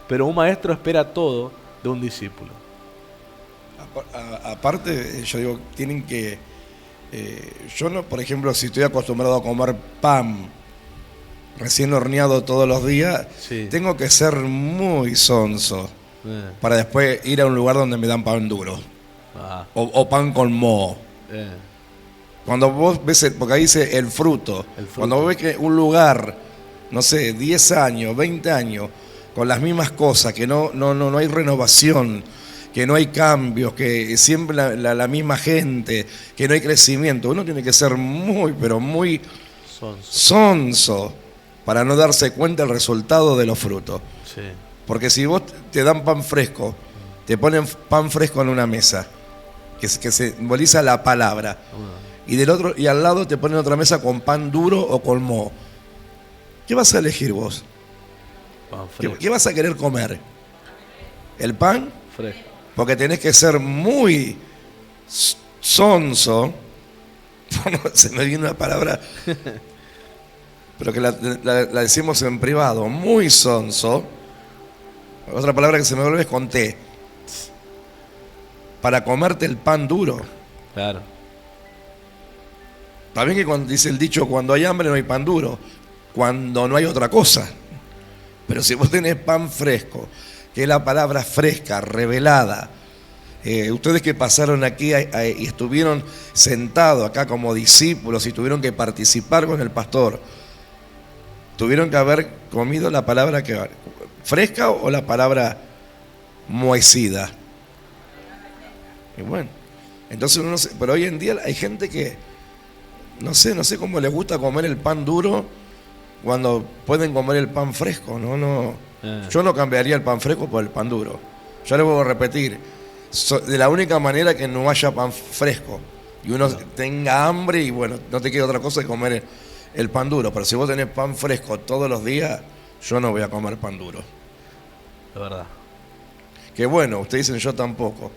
Pero un maestro espera todo de un discípulo. Aparte, yo digo, tienen que... yo no, por ejemplo, si estoy acostumbrado a comer pan recién horneado todos los días, sí, tengo que ser muy sonso para después ir a un lugar donde me dan pan duro o pan con moho. Cuando vos ves, porque ahí dice el fruto, cuando vos ves que un lugar, no sé, 10 años, 20 años, con las mismas cosas, que no hay renovación, que no hay cambios, que siempre la misma gente, que no hay crecimiento, uno tiene que ser muy, pero muy sonso para no darse cuenta del resultado de los frutos. Sí. Porque si vos te dan pan fresco, te ponen pan fresco en una mesa, que simboliza la palabra, y al lado te ponen otra mesa con pan duro o con moho, ¿qué vas a elegir vos? Pan fresco. ¿Qué vas a querer comer? ¿El pan? Fresco. Porque tenés que ser muy sonso, se me viene una palabra, pero que la decimos en privado, muy sonso, otra palabra que se me vuelve es con T, para comerte el pan duro. Claro. Está bien que cuando dice el dicho, cuando hay hambre no hay pan duro, cuando no hay otra cosa, pero si vos tenés pan fresco, que es la palabra fresca, revelada. Ustedes que pasaron aquí y estuvieron sentados acá como discípulos y tuvieron que participar con el pastor, tuvieron que haber comido la palabra fresca o la palabra moecida. Y bueno, entonces uno pero hoy en día hay gente que no sé cómo les gusta comer el pan duro cuando pueden comer el pan fresco. Yo no cambiaría el pan fresco por el pan duro. Yo les voy a repetir, de la única manera que no haya pan fresco y uno tenga hambre y bueno, no te queda otra cosa que comer el pan duro. Pero si vos tenés pan fresco todos los días, yo no voy a comer pan duro. La verdad. Que bueno, ustedes dicen yo tampoco.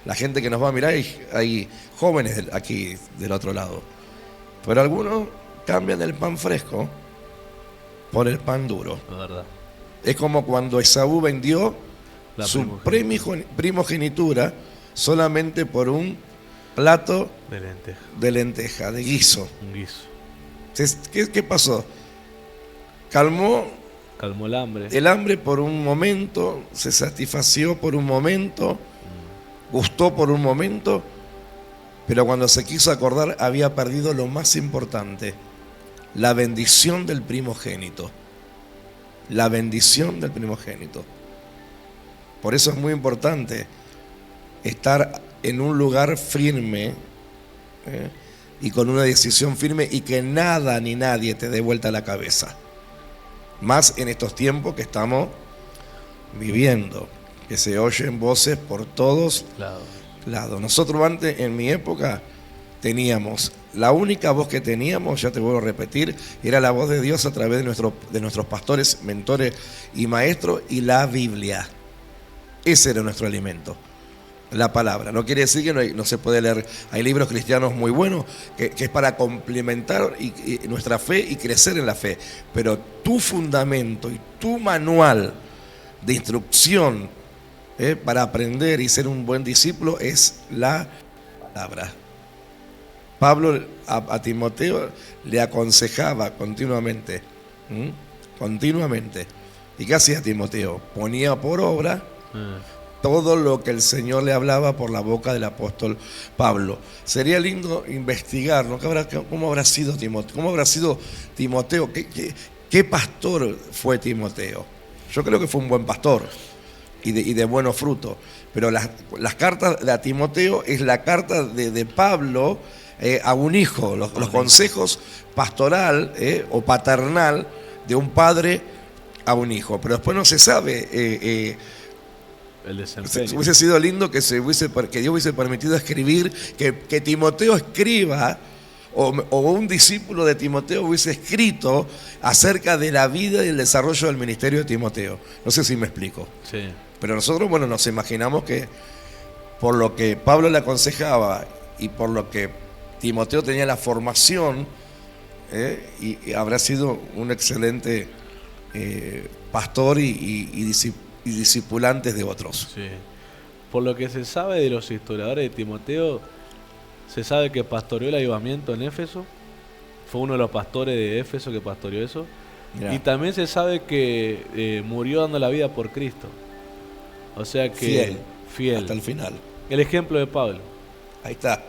La gente que nos va a mirar, hay jóvenes aquí del otro lado. Pero algunos cambian el pan fresco por el pan duro. La verdad. Es como cuando Esaú vendió su primogenitura solamente por un plato de lenteja, de guiso. Un guiso. Entonces, ¿qué pasó? Calmó Calmó el hambre. El hambre por un momento, se satisfació por un momento, gustó por un momento, pero cuando se quiso acordar había perdido lo más importante, la bendición del primogénito. La bendición del primogénito. Por eso es muy importante estar en un lugar firme y con una decisión firme y que nada ni nadie te dé vuelta la cabeza. Más en estos tiempos que estamos viviendo, que se oyen voces por todos lados. Nosotros antes, en mi época, teníamos, la única voz que teníamos, ya te vuelvo a repetir, era la voz de Dios a través de nuestros pastores, mentores y maestros y la Biblia. Ese era nuestro alimento, la palabra. No quiere decir que no se puede leer. Hay libros cristianos muy buenos que es para complementar nuestra fe y crecer en la fe. Pero tu fundamento y tu manual de instrucción para aprender y ser un buen discípulo es la palabra. Pablo a Timoteo le aconsejaba continuamente. Continuamente. ¿Y qué hacía Timoteo? Ponía por obra todo lo que el Señor le hablaba por la boca del apóstol Pablo. Sería lindo investigar, ¿no? ¿Cómo habrá sido Timoteo? ¿Cómo habrá sido Timoteo? ¿Qué pastor fue Timoteo? Yo creo que fue un buen pastor y de buenos frutos. Pero las cartas de Timoteo es la carta de Pablo a un hijo, los consejos pastoral o paternal de un padre a un hijo. Pero después no se sabe. El desempeño. Hubiese sido lindo que Dios hubiese permitido escribir, que Timoteo escriba, o un discípulo de Timoteo hubiese escrito acerca de la vida y el desarrollo del ministerio de Timoteo. No sé si me explico. Sí. Pero nosotros, bueno, nos imaginamos que por lo que Pablo le aconsejaba y por lo que Timoteo tenía la formación, y habrá sido un excelente pastor y discipulantes de otros. Sí. Por lo que se sabe de los historiadores de Timoteo, se sabe que pastoreó el avivamiento en Éfeso, fue uno de los pastores de Éfeso que pastoreó eso. Mirá. Y también se sabe que murió dando la vida por Cristo. O sea que fiel hasta el final. El ejemplo de Pablo. Ahí está.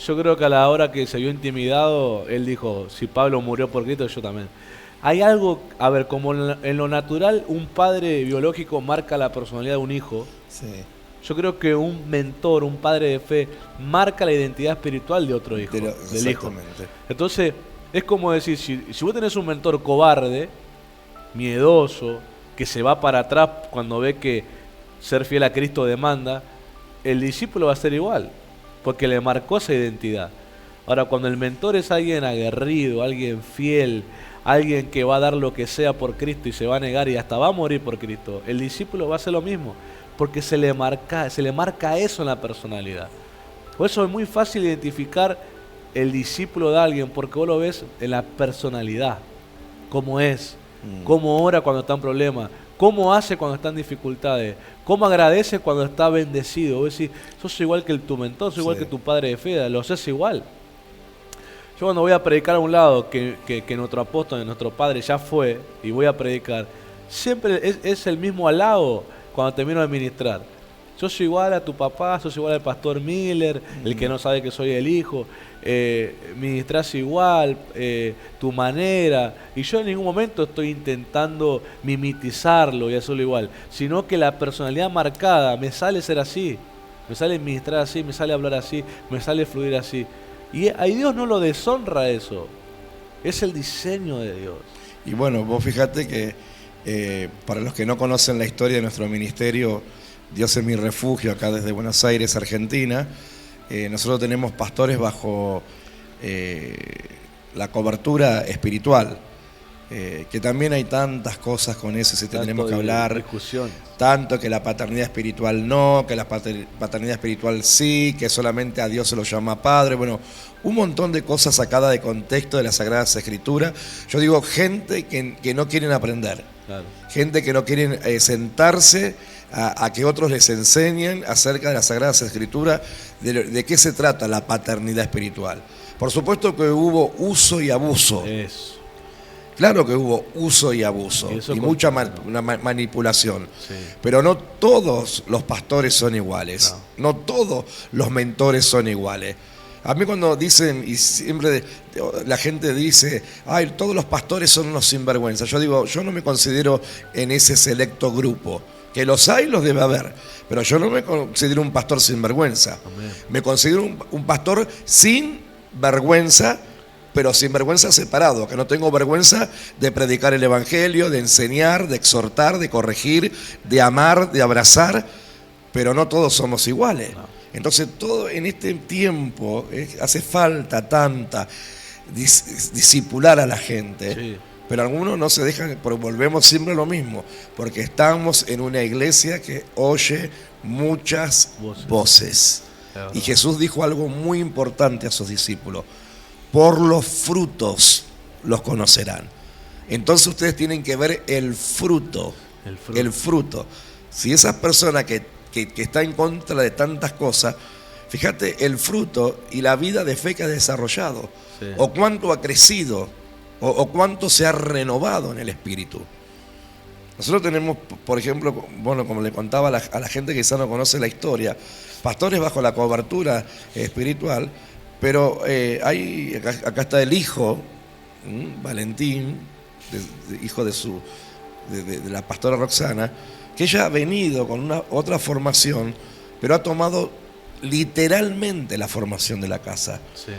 Yo creo que a la hora que se vio intimidado, él dijo, si Pablo murió por Cristo, yo también. Hay algo, a ver, como en lo natural un padre biológico marca la personalidad de un hijo, Sí. yo creo que un mentor, un padre de fe, marca la identidad espiritual de otro hijo, del hijo. Exactamente. Entonces, es como decir, si vos tenés un mentor cobarde, miedoso, que se va para atrás cuando ve que ser fiel a Cristo demanda, el discípulo va a ser igual, porque le marcó esa identidad. Ahora, cuando el mentor es alguien aguerrido, alguien fiel, alguien que va a dar lo que sea por Cristo y se va a negar y hasta va a morir por Cristo, el discípulo va a hacer lo mismo, porque se le marca eso en la personalidad. Por eso es muy fácil identificar el discípulo de alguien, porque vos lo ves en la personalidad, cómo es, cómo ora cuando está en problemas, cómo hace cuando está en dificultades, cómo agradece cuando está bendecido. Vos decís, sos igual que tu mentor, sos igual que tu padre de fe, lo haces igual. Yo cuando voy a predicar a un lado que nuestro apóstol, nuestro padre ya fue, y voy a predicar, siempre es el mismo halago cuando termino de ministrar. Yo soy igual a tu papá, sos igual al pastor Miller, el que no sabe que soy el hijo, ministrás igual, tu manera, y yo en ningún momento estoy intentando mimetizarlo y hacerlo igual, sino que la personalidad marcada me sale ser así, me sale ministrar así, me sale hablar así, me sale fluir así. Y a Dios no lo deshonra eso. Es el diseño de Dios. Y bueno, vos fíjate que para los que no conocen la historia de nuestro ministerio, Dios es mi refugio, acá desde Buenos Aires, Argentina, nosotros tenemos pastores bajo la cobertura espiritual, que también hay tantas cosas con eso, si tenemos que hablar, discusiones. Tanto que la paternidad espiritual no, que la paternidad espiritual sí, que solamente a Dios se lo llama Padre, bueno, un montón de cosas sacadas de contexto de las Sagradas Escrituras. Yo digo, gente que no quieren aprender, claro. Gente que no quieren sentarse a que otros les enseñen acerca de las Sagradas Escrituras, de qué se trata la paternidad espiritual. Por supuesto que hubo uso y abuso. Eso. Claro que hubo uso y abuso y mucha manipulación, Sí. pero no todos los pastores son iguales, no todos los mentores son iguales. A mí cuando dicen, y siempre la gente dice, ay, todos los pastores son unos sinvergüenzas, yo digo, yo no me considero en ese selecto grupo, que los hay, los debe haber, pero yo no me considero un pastor sinvergüenza. Amén. Me considero un pastor sin vergüenza, pero sin vergüenza separado, que no tengo vergüenza de predicar el evangelio, de enseñar, de exhortar, de corregir, de amar, de abrazar, pero no todos somos iguales. No. Entonces todo en este tiempo hace falta tanta discipular a la gente, Sí. pero algunos no se dejan, pero volvemos siempre a lo mismo, porque estamos en una iglesia que oye muchas voces. Y Jesús dijo algo muy importante a sus discípulos: por los frutos los conocerán. Entonces ustedes tienen que ver el fruto. El fruto. Si esa persona que está en contra de tantas cosas, fíjate el fruto y la vida de fe que ha desarrollado, sí, o cuánto ha crecido, o cuánto se ha renovado en el espíritu. Nosotros tenemos, por ejemplo, bueno, como le contaba a la gente que quizá no conoce la historia, pastores bajo la cobertura espiritual, pero acá está el hijo, Valentín, hijo de la pastora Roxana, que ella ha venido con una otra formación, pero ha tomado literalmente la formación de la casa. Sí.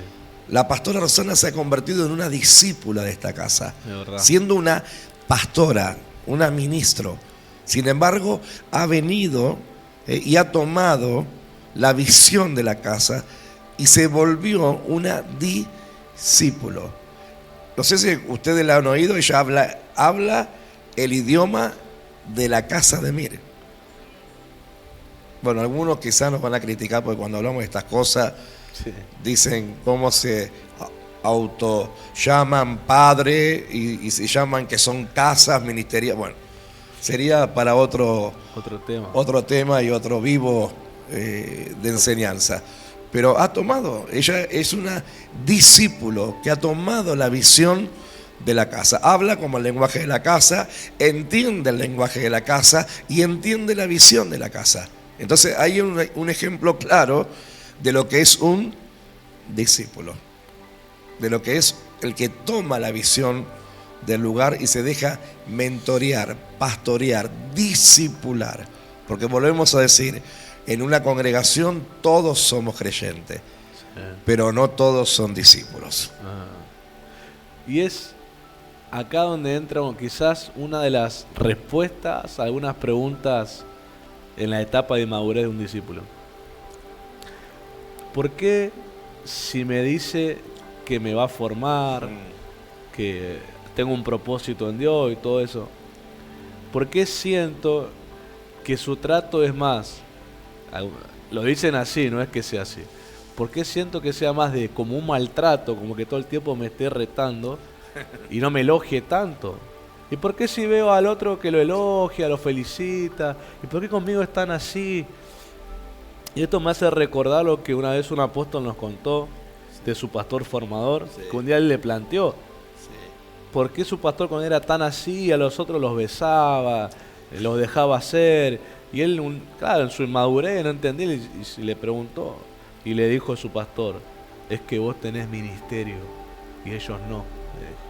La pastora Roxana se ha convertido en una discípula de esta casa, siendo una pastora, una ministro. Sin embargo, ha venido y ha tomado la visión de la casa y se volvió una discípulo. No sé si ustedes la han oído, ella habla el idioma de la casa de Mir. Bueno, algunos quizás nos van a criticar porque cuando hablamos de estas cosas, sí, dicen cómo se auto llaman padre y se llaman que son casas ministeriales. Bueno, sería para otro tema y otro vivo de enseñanza. Pero ella es una discípulo que ha tomado la visión de la casa. Habla como el lenguaje de la casa, entiende el lenguaje de la casa y entiende la visión de la casa. Entonces hay un ejemplo claro de lo que es un discípulo, de lo que es el que toma la visión del lugar y se deja mentorear, pastorear, discipular. Porque volvemos a decir, en una congregación todos somos creyentes, sí, pero no todos son discípulos. Y es acá donde entra quizás una de las respuestas a algunas preguntas en la etapa de madurez de un discípulo. ¿Por qué si me dice que me va a formar, que tengo un propósito en Dios y todo eso, por qué siento que su trato es más, lo dicen así, no es que sea así, por qué siento que sea más de como un maltrato, como que todo el tiempo me esté retando y no me elogie tanto? ¿Y por qué si veo al otro que lo elogia, lo felicita? ¿Y por qué conmigo están así? Y esto me hace recordar lo que una vez un apóstol nos contó de su pastor formador, sí, que un día él le planteó, sí, por qué su pastor cuando era tan así a los otros los besaba, los dejaba hacer, y él, claro, en su inmadurez no entendía y le preguntó, y le dijo a su pastor, es que vos tenés ministerio y ellos no, le dijo.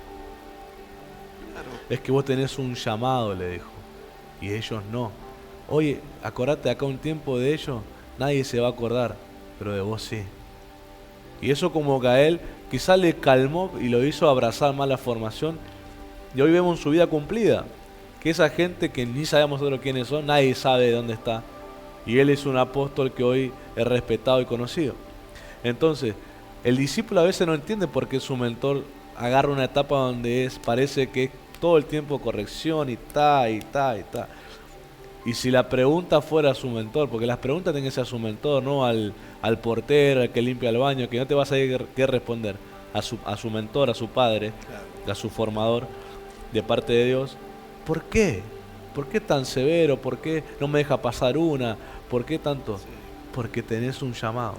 Claro. Es que vos tenés un llamado, le dijo, y ellos no. Oye, acordate, acá un tiempo de ellos nadie se va a acordar, pero de vos sí. Y eso como que a él quizás le calmó y lo hizo abrazar más la formación. Y hoy vemos su vida cumplida. Que esa gente que ni sabemos nosotros quiénes son, nadie sabe de dónde está. Y él es un apóstol que hoy es respetado y conocido. Entonces, el discípulo a veces no entiende por qué su mentor agarra una etapa donde parece que es todo el tiempo corrección y ta. Y si la pregunta fuera a su mentor, porque las preguntas tienen que ser a su mentor, no al portero, al que limpia el baño, que no te vas a saber qué responder, a su mentor, a su padre, claro, a su formador, de parte de Dios. ¿Por qué? ¿Por qué tan severo? ¿Por qué no me deja pasar una? ¿Por qué tanto? Sí. Porque tenés un llamado.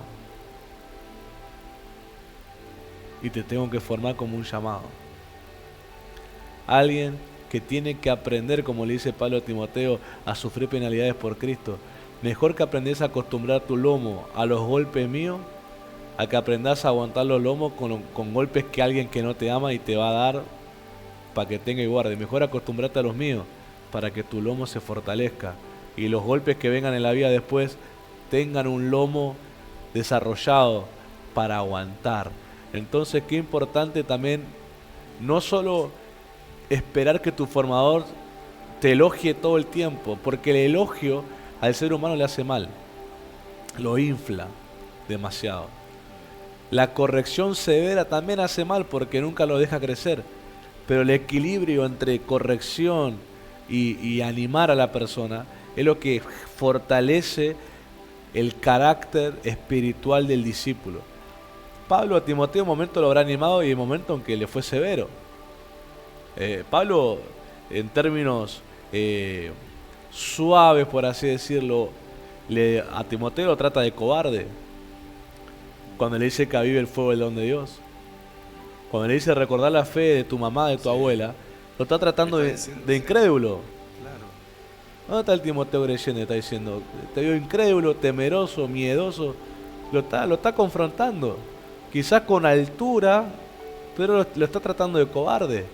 Y te tengo que formar como un llamado. alguien que tiene que aprender, como le dice Pablo a Timoteo, a sufrir penalidades por Cristo. Mejor que aprendas a acostumbrar tu lomo a los golpes míos, a que aprendas a aguantar los lomos con golpes que alguien que no te ama y te va a dar para que tenga y guarde. Mejor acostumbrarte a los míos para que tu lomo se fortalezca y los golpes que vengan en la vida después tengan un lomo desarrollado para aguantar. Entonces, qué importante también no solo esperar que tu formador te elogie todo el tiempo, porque el elogio al ser humano le hace mal, lo infla demasiado. La corrección severa también hace mal porque nunca lo deja crecer, pero el equilibrio entre corrección y animar a la persona es lo que fortalece el carácter espiritual del discípulo. Pablo a Timoteo en un momento lo habrá animado y en un momento en que le fue severo. Pablo, en términos suaves, por así decirlo, a Timoteo lo trata de cobarde. Cuando le dice que avive el fuego del don de Dios. Cuando le dice recordar la fe de tu mamá, de tu abuela, lo está tratando de incrédulo. Claro. ¿Dónde está el Timoteo creyente? Está diciendo, te veo incrédulo, temeroso, miedoso. Lo está confrontando. Quizás con altura, pero lo está tratando de cobarde.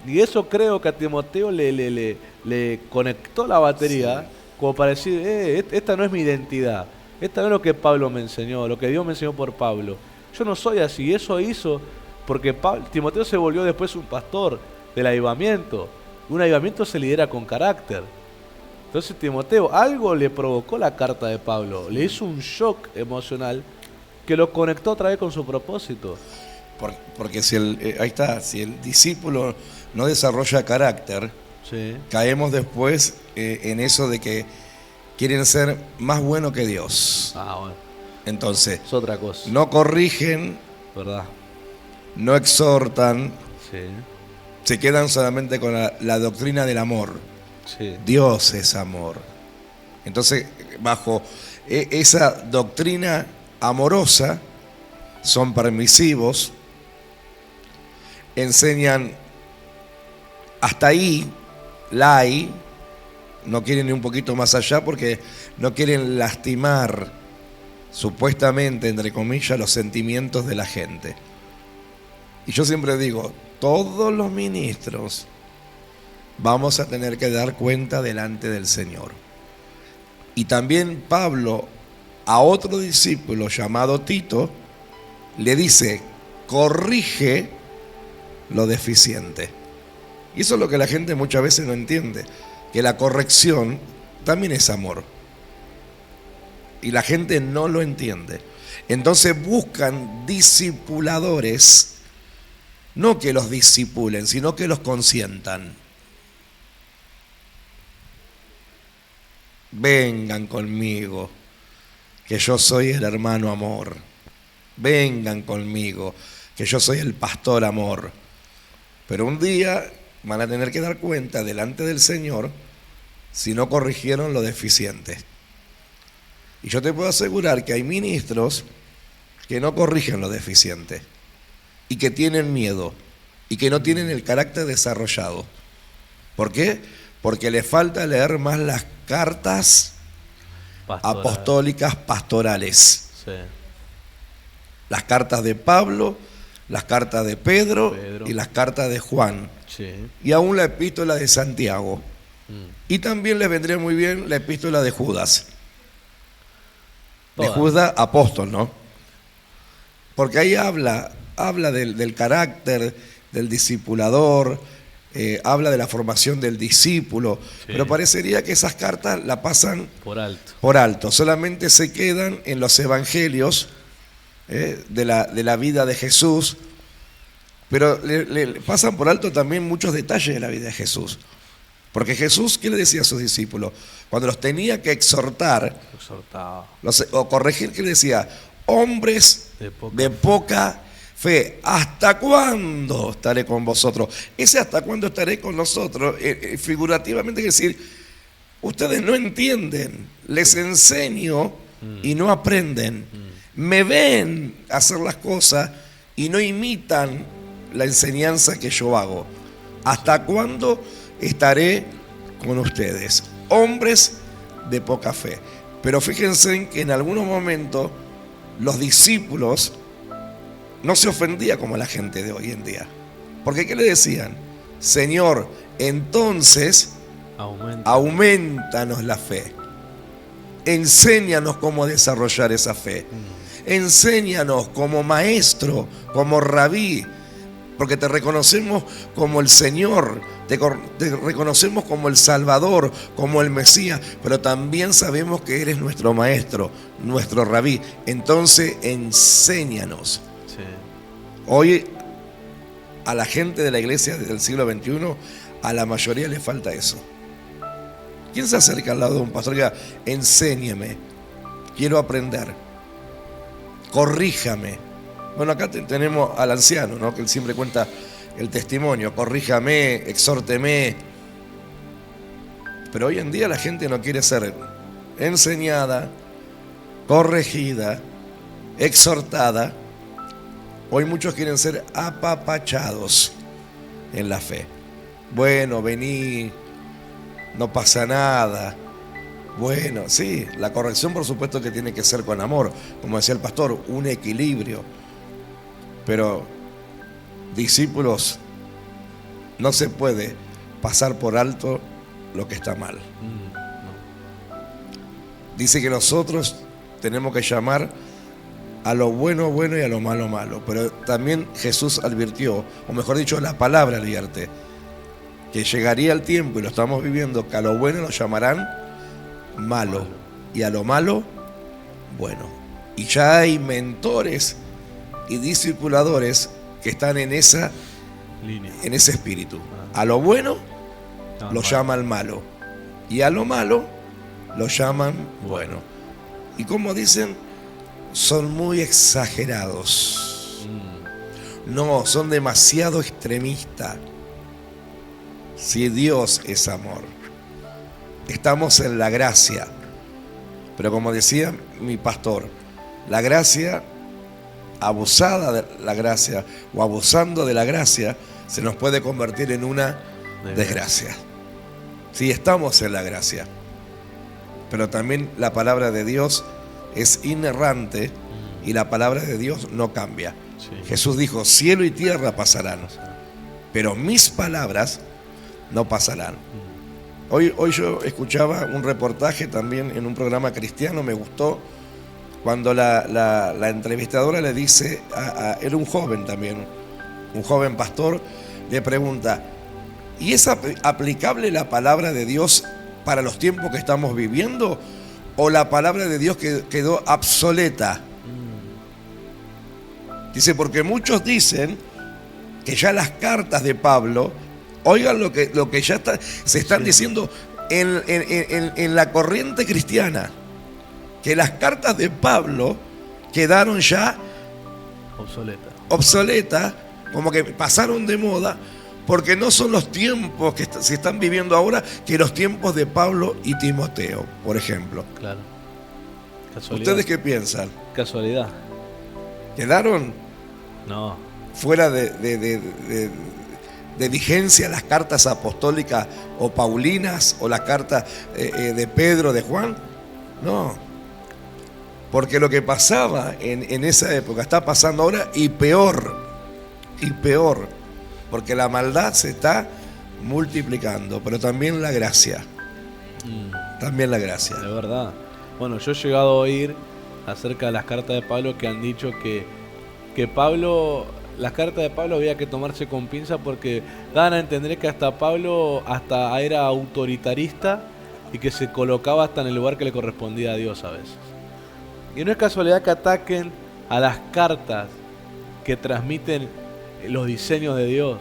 Y eso creo que a Timoteo le conectó la batería, sí, como para decir, esta no es mi identidad. Esta no es lo que Pablo me enseñó, lo que Dios me enseñó por Pablo. Yo no soy así. Eso hizo porque Timoteo se volvió después un pastor del avivamiento. Un avivamiento se lidera con carácter. Entonces Timoteo, algo le provocó la carta de Pablo. Le hizo un shock emocional que lo conectó otra vez con su propósito. Porque si el discípulo no desarrolla carácter, sí, caemos después en eso de que quieren ser más buenos que Dios. Bueno. Entonces, es otra cosa. No corrigen, ¿verdad? No exhortan, sí, se quedan solamente con la doctrina del amor. Sí. Dios es amor. Entonces, bajo esa doctrina amorosa, son permisivos, enseñan hasta ahí, no quieren ir un poquito más allá porque no quieren lastimar, supuestamente, entre comillas, los sentimientos de la gente. Y yo siempre digo, todos los ministros vamos a tener que dar cuenta delante del Señor. Y también Pablo a otro discípulo llamado Tito le dice, corrige lo deficiente. Y eso es lo que la gente muchas veces no entiende, que la corrección también es amor. Y la gente no lo entiende. Entonces buscan discipuladores, no que los discipulen, sino que los consientan. Vengan conmigo, que yo soy el hermano amor. Vengan conmigo, que yo soy el pastor amor. Pero un día van a tener que dar cuenta delante del Señor si no corrigieron lo deficiente. Y yo te puedo asegurar que hay ministros que no corrigen lo deficiente y que tienen miedo y que no tienen el carácter desarrollado. ¿Por qué? Porque les falta leer más las cartas apostólicas pastorales. Sí. Las cartas de Pablo, las cartas de Pedro y las cartas de Juan. Sí. Y aún la epístola de Santiago. Y también les vendría muy bien la epístola de Judas. De Judas apóstol, ¿no? Porque ahí habla del carácter del discipulador, habla de la formación del discípulo, sí, pero parecería que esas cartas la pasan por alto. Solamente se quedan en los evangelios de la vida de Jesús, pero le pasan por alto también muchos detalles de la vida de Jesús. Porque Jesús, ¿qué le decía a sus discípulos? Cuando los tenía que exhortar o corregir, ¿qué le decía? Hombres de poca fe, ¿hasta cuándo estaré con vosotros? Ese hasta cuándo estaré con nosotros, figurativamente quiere decir, ustedes no entienden, les enseño y no aprenden, me ven hacer las cosas y no imitan la enseñanza que yo hago. ¿Hasta cuándo estaré con ustedes? Hombres de poca fe. Pero fíjense que en algunos momentos los discípulos no se ofendían como la gente de hoy en día. Porque ¿qué le decían? Señor, entonces aumentanos la fe. Enséñanos cómo desarrollar esa fe. Enséñanos como maestro, como rabí, porque te reconocemos como el Señor, te reconocemos como el Salvador, como el Mesías, pero también sabemos que eres nuestro maestro, nuestro rabí. Entonces, enséñanos. Sí. Hoy, a la gente de la iglesia del siglo XXI, a la mayoría le falta eso. ¿Quién se acerca al lado de un pastor y diga, enséñeme, quiero aprender, corríjame? Bueno, acá tenemos al anciano, ¿no? Que él siempre cuenta el testimonio, corríjame, exhórteme. Pero hoy en día la gente no quiere ser enseñada, corregida, exhortada. Hoy muchos quieren ser apapachados en la fe. Bueno, vení, no pasa nada. Bueno, sí, la corrección por supuesto que tiene que ser con amor, como decía el pastor, un equilibrio. Pero, discípulos, no se puede pasar por alto lo que está mal. Dice que nosotros tenemos que llamar a lo bueno, bueno y a lo malo, malo. Pero también Jesús advirtió, o mejor dicho, la palabra advierte, que llegaría el tiempo, y lo estamos viviendo, que a lo bueno lo llamarán malo, y a lo malo, bueno. Y ya hay mentores y discipuladores que están en esa línea, en ese espíritu. A lo bueno lo llaman malo, y a lo malo lo llaman bueno. Y como dicen, son muy exagerados. No, son demasiado extremistas. Si Dios es amor, estamos en la gracia. Pero como decía mi pastor, la gracia, abusada de la gracia o abusando de la gracia, se nos puede convertir en una desgracia. Sí, estamos en la gracia, pero también la palabra de Dios es inerrante y la palabra de Dios no cambia. Sí. Jesús dijo, cielo y tierra pasarán, pero mis palabras no pasarán. Hoy yo escuchaba un reportaje también en un programa cristiano, me gustó, cuando la entrevistadora le dice, era un joven también, un joven pastor, le pregunta, ¿y es aplicable la palabra de Dios para los tiempos que estamos viviendo? ¿O la palabra de Dios quedó obsoleta? Dice, porque muchos dicen que ya las cartas de Pablo, oigan lo que ya se están diciendo en la corriente cristiana, que las cartas de Pablo quedaron ya obsoletas, como que pasaron de moda, porque no son los tiempos que se están viviendo ahora que los tiempos de Pablo y Timoteo, por ejemplo. Claro. Casualidad. ¿Ustedes qué piensan? Casualidad. ¿Quedaron fuera de vigencia las cartas apostólicas o paulinas o las cartas de Pedro, de Juan? No. Porque lo que pasaba en esa época está pasando ahora y peor. Porque la maldad se está multiplicando, pero también la gracia. También la gracia. De verdad. Bueno, yo he llegado a oír acerca de las cartas de Pablo que han dicho que Pablo, las cartas de Pablo había que tomarse con pinza porque daban a entender que hasta Pablo era autoritarista y que se colocaba hasta en el lugar que le correspondía a Dios a veces. Y no es casualidad que ataquen a las cartas que transmiten los diseños de Dios,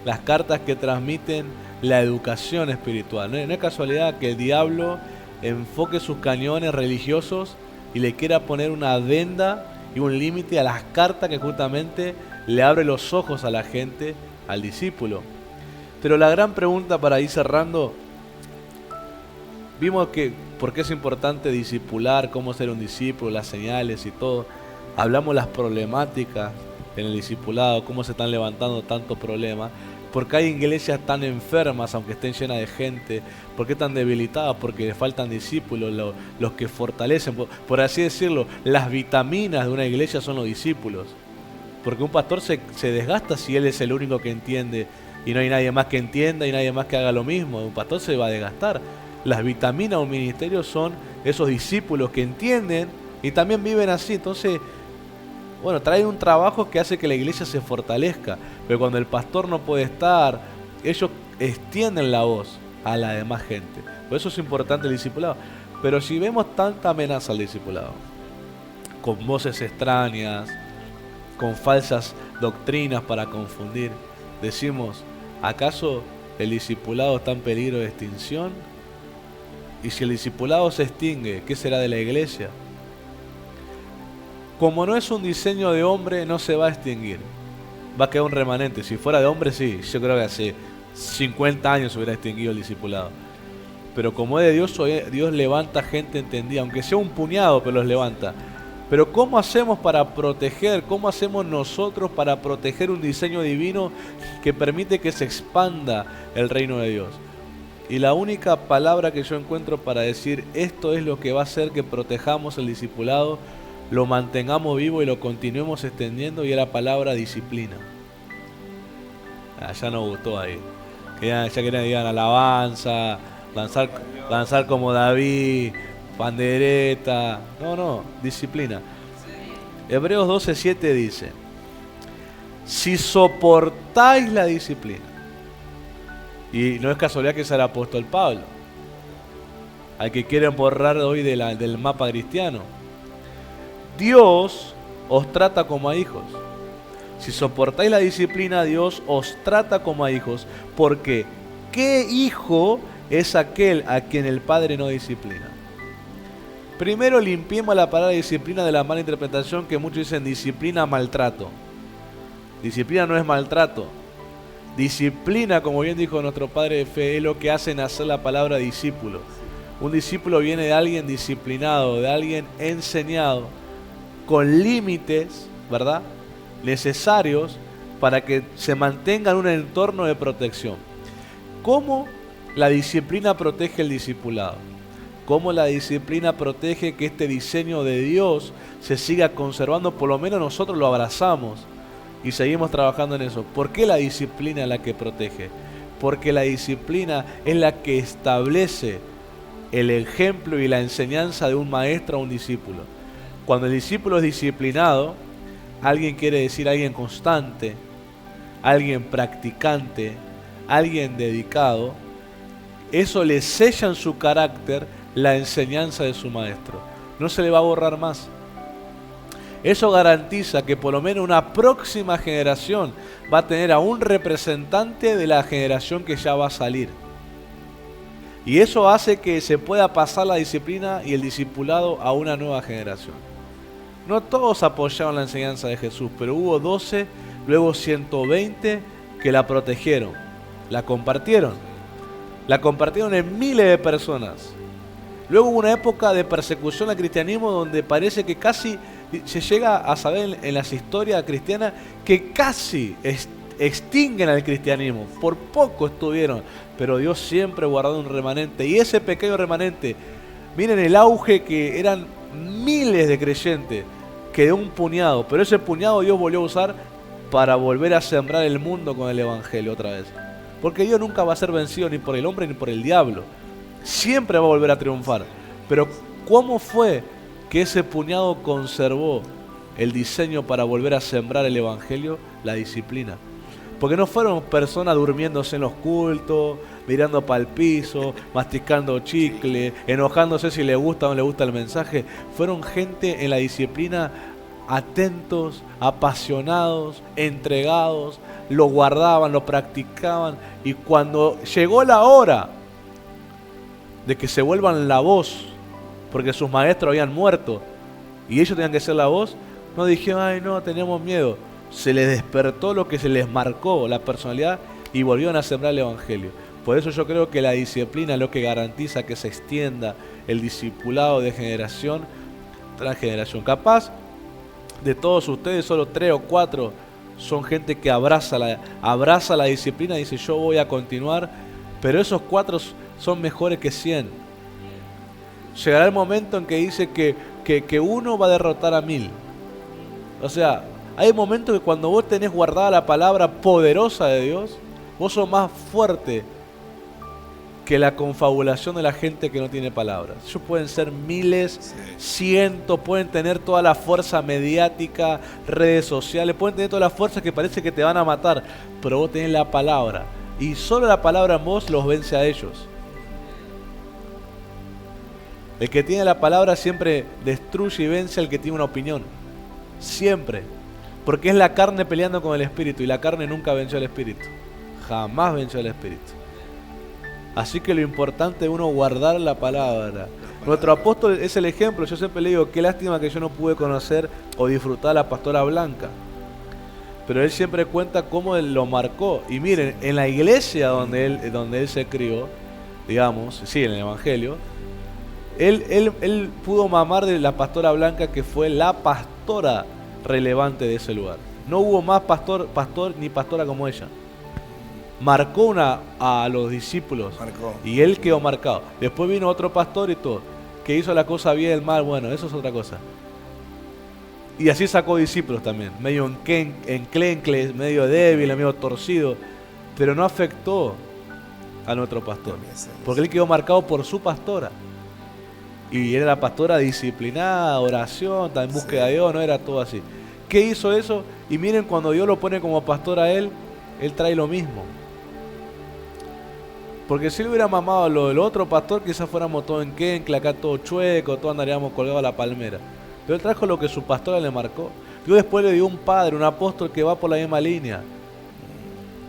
las cartas que transmiten la educación espiritual. No es casualidad que el diablo enfoque sus cañones religiosos y le quiera poner una venda y un límite a las cartas que justamente le abre los ojos a la gente, al discípulo. Pero la gran pregunta para ir cerrando, vimos que por qué es importante discipular, cómo ser un discípulo, las señales y todo. Hablamos las problemáticas en el discipulado, cómo se están levantando tantos problemas. ¿Por qué hay iglesias tan enfermas, aunque estén llenas de gente? ¿Por qué tan debilitadas? Porque le faltan discípulos, los que fortalecen. Por así decirlo, las vitaminas de una iglesia son los discípulos. Porque un pastor se desgasta si él es el único que entiende y no hay nadie más que entienda y nadie más que haga lo mismo. Un pastor se va a desgastar. Las vitaminas de un ministerio son esos discípulos que entienden y también viven así. Entonces, bueno, traen un trabajo que hace que la iglesia se fortalezca. Pero cuando el pastor no puede estar, ellos extienden la voz a la demás gente. Por eso es importante el discipulado. Pero si vemos tanta amenaza al discipulado, con voces extrañas, con falsas doctrinas para confundir, decimos, ¿acaso el discipulado está en peligro de extinción? Y si el discipulado se extingue, ¿qué será de la iglesia? Como no es un diseño de hombre, no se va a extinguir. Va a quedar un remanente. Si fuera de hombre, sí. Yo creo que hace 50 años se hubiera extinguido el discipulado. Pero como es de Dios, Dios levanta gente entendida, aunque sea un puñado, pero los levanta. Pero ¿cómo hacemos para proteger? ¿Cómo hacemos nosotros para proteger un diseño divino que permite que se expanda el reino de Dios? Y la única palabra que yo encuentro para decir esto es lo que va a hacer que protejamos el discipulado, lo mantengamos vivo y lo continuemos extendiendo, y es la palabra disciplina. Ya nos gustó ahí. Ya querían digan alabanza, danzar como David, pandereta. No, disciplina. Hebreos 12:7 dice: si soportáis la disciplina. Y no es casualidad que sea el apóstol Pablo, al que quieren borrar hoy del mapa cristiano. Dios os trata como a hijos. Si soportáis la disciplina, Dios os trata como a hijos, porque ¿qué hijo es aquel a quien el Padre no disciplina? Primero limpiemos la palabra disciplina de la mala interpretación, que muchos dicen disciplina, maltrato. Disciplina no es maltrato. Disciplina, como bien dijo nuestro padre de fe, es lo que hace nacer la palabra discípulo. Un discípulo viene de alguien disciplinado, de alguien enseñado, con límites, ¿verdad?, necesarios para que se mantenga en un entorno de protección. ¿Cómo la disciplina protege el discipulado? ¿Cómo la disciplina protege que este diseño de Dios se siga conservando? Por lo menos nosotros lo abrazamos y seguimos trabajando en eso. ¿Por qué la disciplina es la que protege? Porque la disciplina es la que establece el ejemplo y la enseñanza de un maestro a un discípulo. Cuando el discípulo es disciplinado, alguien quiere decir alguien constante, alguien practicante, alguien dedicado. Eso le sella en su carácter la enseñanza de su maestro. No se le va a borrar más. Eso garantiza que por lo menos una próxima generación va a tener a un representante de la generación que ya va a salir. Y eso hace que se pueda pasar la disciplina y el discipulado a una nueva generación. No todos apoyaron la enseñanza de Jesús, pero hubo 12, luego 120 que la protegieron, la compartieron en miles de personas. Luego hubo una época de persecución al cristianismo donde parece que casi se llega a saber en las historias cristianas que casi extinguen al cristianismo. Por poco estuvieron, pero Dios siempre guardó un remanente. Y ese pequeño remanente, miren el auge, que eran miles de creyentes, quedó un puñado, pero ese puñado Dios volvió a usar para volver a sembrar el mundo con el evangelio otra vez. Porque Dios nunca va a ser vencido ni por el hombre ni por el diablo. Siempre va a volver a triunfar. Pero ¿cómo fue que ese puñado conservó el diseño para volver a sembrar el evangelio? La disciplina. Porque no fueron personas durmiéndose en los cultos, mirando para el piso, masticando chicle, enojándose si le gusta o no le gusta el mensaje. Fueron gente en la disciplina, atentos, apasionados, entregados, lo guardaban, lo practicaban. Y cuando llegó la hora de que se vuelvan la voz, porque sus maestros habían muerto y ellos tenían que ser la voz, no dijeron, ay no, tenemos miedo. Se les despertó lo que se les marcó, la personalidad, y volvieron a sembrar el evangelio. Por eso yo creo que la disciplina es lo que garantiza que se extienda el discipulado de generación tras generación. Capaz de todos ustedes, solo 3 o 4 son gente que abraza la disciplina y dice yo voy a continuar, pero esos 4 son mejores que 100. Llegará el momento en que dice que uno va a derrotar a 1000. O sea, hay momentos que cuando vos tenés guardada la palabra poderosa de Dios, vos sos más fuerte que la confabulación de la gente que no tiene palabras. Ellos pueden ser miles, cientos, pueden tener toda la fuerza mediática, redes sociales, pueden tener toda la fuerza que parece que te van a matar, pero vos tenés la palabra. Y solo la palabra en vos los vence a ellos. El que tiene la palabra siempre destruye y vence al que tiene una opinión. Siempre. Porque es la carne peleando con el espíritu, y la carne nunca venció al espíritu. Jamás venció al espíritu. Así que lo importante es uno guardar la palabra. Nuestro apóstol es el ejemplo. Yo siempre le digo, qué lástima que yo no pude conocer o disfrutar a la pastora Blanca. Pero él siempre cuenta cómo él lo marcó. Y miren, en la iglesia donde él se crió, digamos, sí, en el evangelio, él pudo mamar de la pastora Blanca, que fue la pastora relevante de ese lugar. No hubo más pastor ni pastora como ella. Marcó a los discípulos. Y él quedó marcado. Después vino otro pastor y todo, que hizo la cosa bien y el mal. Bueno, eso es otra cosa. Y así sacó discípulos también, medio enclencles, medio débil, medio torcido, pero no afectó a nuestro pastor, porque él quedó marcado por su pastora. Y era la pastora disciplinada, oración, en búsqueda de Dios, no era todo así. ¿Qué hizo eso? Y miren, cuando Dios lo pone como pastor a él trae lo mismo. Porque si él hubiera mamado lo del otro pastor, quizás fuéramos todos enclencle, acá todo chueco, todos andaríamos colgados a la palmera. Pero él trajo lo que su pastora le marcó. Dios después le dio un padre, un apóstol que va por la misma línea.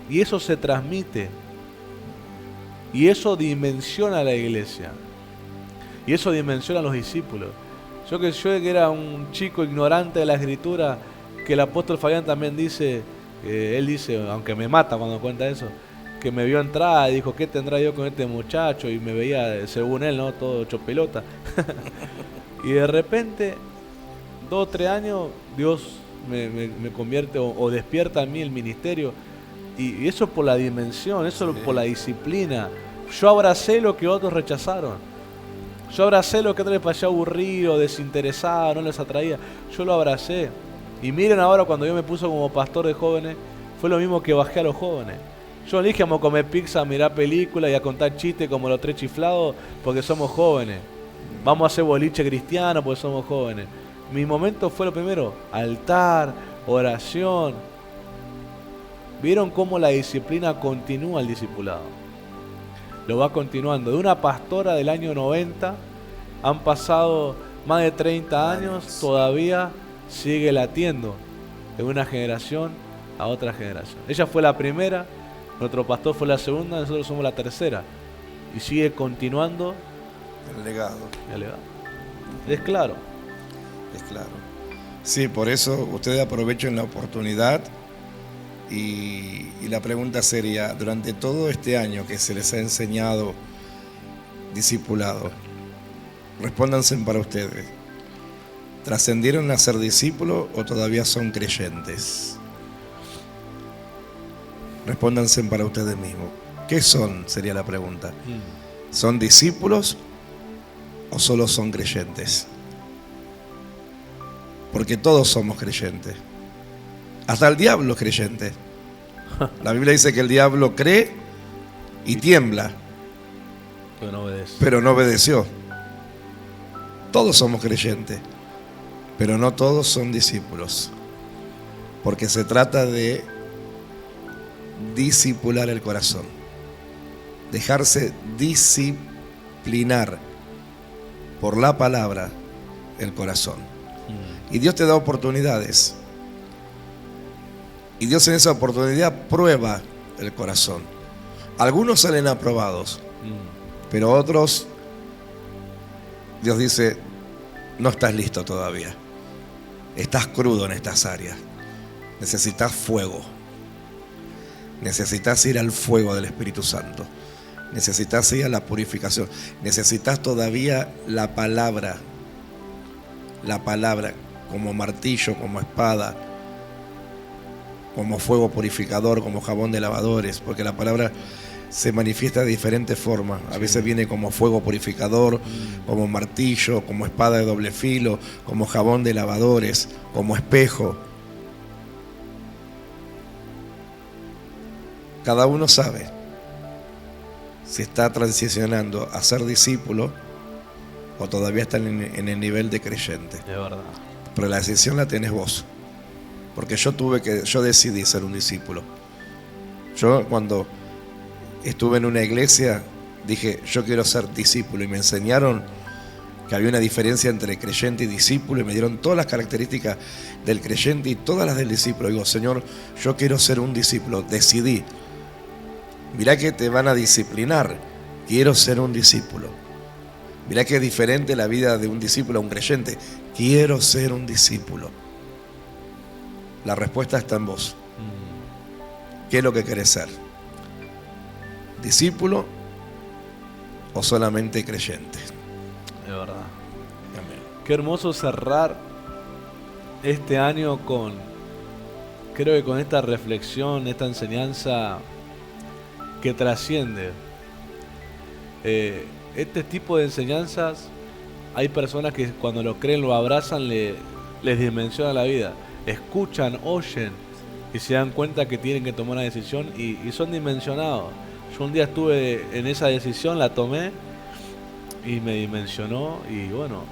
Y eso se transmite. Y eso dimensiona la iglesia. Y eso dimensiona a los discípulos. Yo que era un chico ignorante de la escritura, que el apóstol Fabián también dice, él dice, aunque me mata cuando cuenta eso, que me vio entrar y dijo, ¿qué tendrá yo con este muchacho? Y me veía, según él, ¿no? Todo hecho pelota. Y de repente, 2 o 3 años, Dios me convierte o despierta en mí el ministerio. Y eso por la dimensión, eso por la disciplina. Yo abracé lo que otros rechazaron. Yo abracé lo que otros les parecía aburrido, desinteresado, no les atraía. Yo lo abracé. Y miren ahora, cuando yo me puse como pastor de jóvenes, fue lo mismo que bajé a los jóvenes. Yo no dije vamos a comer pizza, a mirar películas y a contar chistes como los 3 chiflados porque somos jóvenes. Vamos a hacer boliche cristiano porque somos jóvenes. Mi momento fue lo primero, altar, oración. ¿Vieron cómo la disciplina continúa el discipulado? Lo va continuando. De una pastora del año 90, han pasado más de 30 años, todavía sigue latiendo de una generación a otra generación. Ella fue la primera, nuestro pastor fue la segunda, nosotros somos la tercera. Y sigue continuando el legado. Es claro. Es claro. Sí, por eso ustedes aprovechen la oportunidad y la pregunta sería, durante todo este año que se les ha enseñado discipulado, respóndanse para ustedes. ¿Trascendieron a ser discípulos o todavía son creyentes? Respóndanse para ustedes mismos. ¿Qué son? Sería la pregunta. ¿Son discípulos o solo son creyentes? Porque todos somos creyentes. Hasta el diablo es creyente. La Biblia dice que el diablo cree y tiembla, pero no obedeció. Todos somos creyentes, pero no todos son discípulos. Porque se trata de discipular el corazón, dejarse disciplinar por la palabra el corazón. Y Dios te da oportunidades. Y Dios en esa oportunidad prueba el corazón. Algunos salen aprobados, pero otros, Dios dice, no estás listo todavía. Estás crudo en estas áreas. Necesitas fuego. Necesitas ir al fuego del Espíritu Santo. Necesitas ir a la purificación. Necesitas todavía la palabra como martillo, como espada, como fuego purificador, como jabón de lavadores, porque la palabra se manifiesta de diferentes formas. A veces viene como fuego purificador, como martillo, como espada de doble filo, como jabón de lavadores, como espejo. Cada uno sabe si está transicionando a ser discípulo o todavía está en el nivel de creyente. De verdad. Pero la decisión la tenés vos. Porque yo decidí ser un discípulo. Yo cuando estuve en una iglesia dije, yo quiero ser discípulo, y me enseñaron que había una diferencia entre creyente y discípulo, y me dieron todas las características del creyente y todas las del discípulo. Digo, Señor, yo quiero ser un discípulo, decidí. Mirá que te van a disciplinar, quiero ser un discípulo. Mirá que es diferente la vida de un discípulo a un creyente, quiero ser un discípulo. La respuesta está en vos. ¿Qué es lo que querés ser? ¿Discípulo o solamente creyente? De verdad. Amén. Qué hermoso cerrar este año creo que con esta reflexión, esta enseñanza que trasciende. Este tipo de enseñanzas, hay personas que cuando lo creen, lo abrazan, les dimensiona la vida. Escuchan, oyen y se dan cuenta que tienen que tomar una decisión y son dimensionados. Yo un día estuve en esa decisión, la tomé y me dimensionó, y bueno,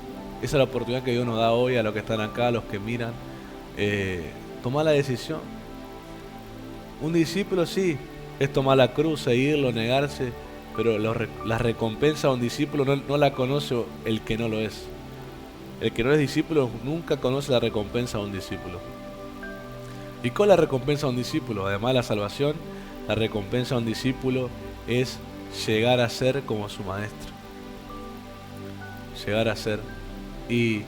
esa es la oportunidad que Dios nos da hoy a los que están acá, a los que miran, tomar la decisión. Un discípulo sí, es tomar la cruz, seguirlo, negarse, pero la recompensa a un discípulo no la conoce el que no lo es. El que no es discípulo nunca conoce la recompensa a un discípulo. ¿Y cuál es la recompensa a un discípulo? Además de la salvación, la recompensa a un discípulo es llegar a ser como su maestro. Llegar a ser. Y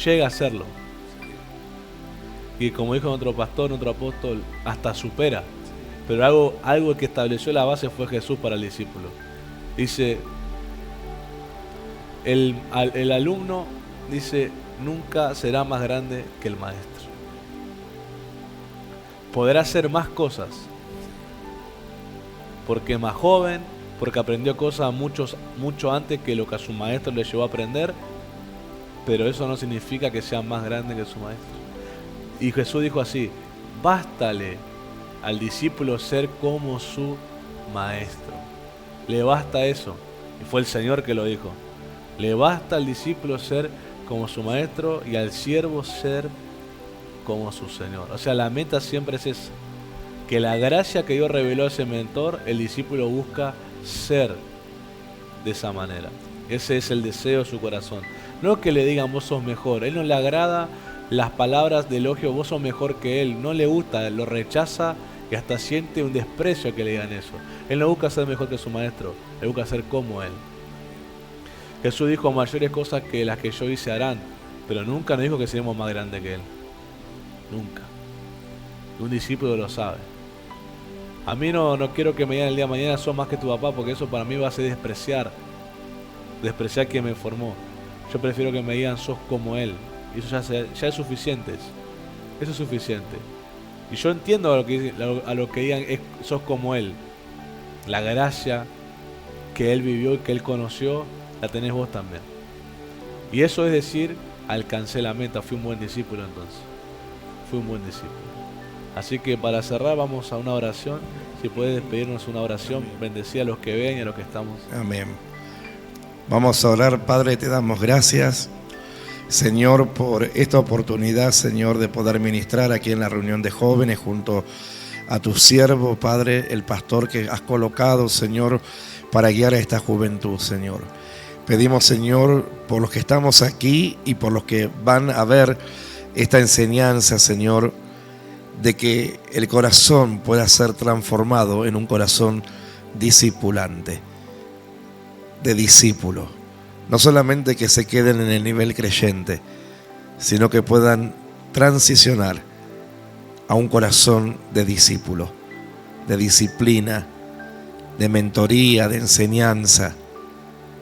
llega a serlo. Y como dijo otro pastor, otro apóstol, hasta supera. Pero algo que estableció la base fue Jesús para el discípulo. Dice, el alumno, dice, nunca será más grande que el maestro. Podrá hacer más cosas, porque es más joven, porque aprendió cosas mucho antes que lo que a su maestro le llevó a aprender, pero eso no significa que sea más grande que su maestro. Y Jesús dijo así, bástale al discípulo ser como su maestro. Le basta eso. Y fue el Señor que lo dijo. Le basta al discípulo ser como su maestro y al siervo ser como su Señor. O sea, la meta siempre es esa. Que la gracia que Dios reveló a ese mentor, el discípulo busca ser de esa manera. Ese es el deseo de su corazón. No que le digan vos sos mejor. Él no le agrada las palabras de elogio, vos sos mejor que él. No le gusta, lo rechaza y hasta siente un desprecio que le digan eso. Él no busca ser mejor que su maestro, él busca ser como él. Jesús dijo, mayores cosas que las que yo hice harán, pero nunca nos dijo que seremos más grandes que él. Nunca. Un discípulo lo sabe. A mí no quiero que me digan el día de mañana sos más que tu papá, porque eso para mí va a ser despreciar quien me formó. Yo prefiero que me digan sos como él. Y eso ya es suficiente. Eso es suficiente. Y yo entiendo a lo que digan sos como él. La gracia que él vivió y que él conoció, la tenés vos también. Y eso es decir, alcancé la meta, fui un buen discípulo entonces. Fui un buen discípulo. Así que para cerrar vamos a una oración. Si puedes despedirnos una oración, bendecir a los que ven y a los que estamos. Amén. Vamos a orar. Padre, te damos gracias, Señor, por esta oportunidad, Señor, de poder ministrar aquí en la reunión de jóvenes junto a tu siervo, Padre, el pastor que has colocado, Señor, para guiar a esta juventud, Señor. Pedimos, Señor, por los que estamos aquí y por los que van a ver esta enseñanza, Señor, de que el corazón pueda ser transformado en un corazón discipulante, de discípulo. No solamente que se queden en el nivel creyente, sino que puedan transicionar a un corazón de discípulo, de disciplina, de mentoría, de enseñanza,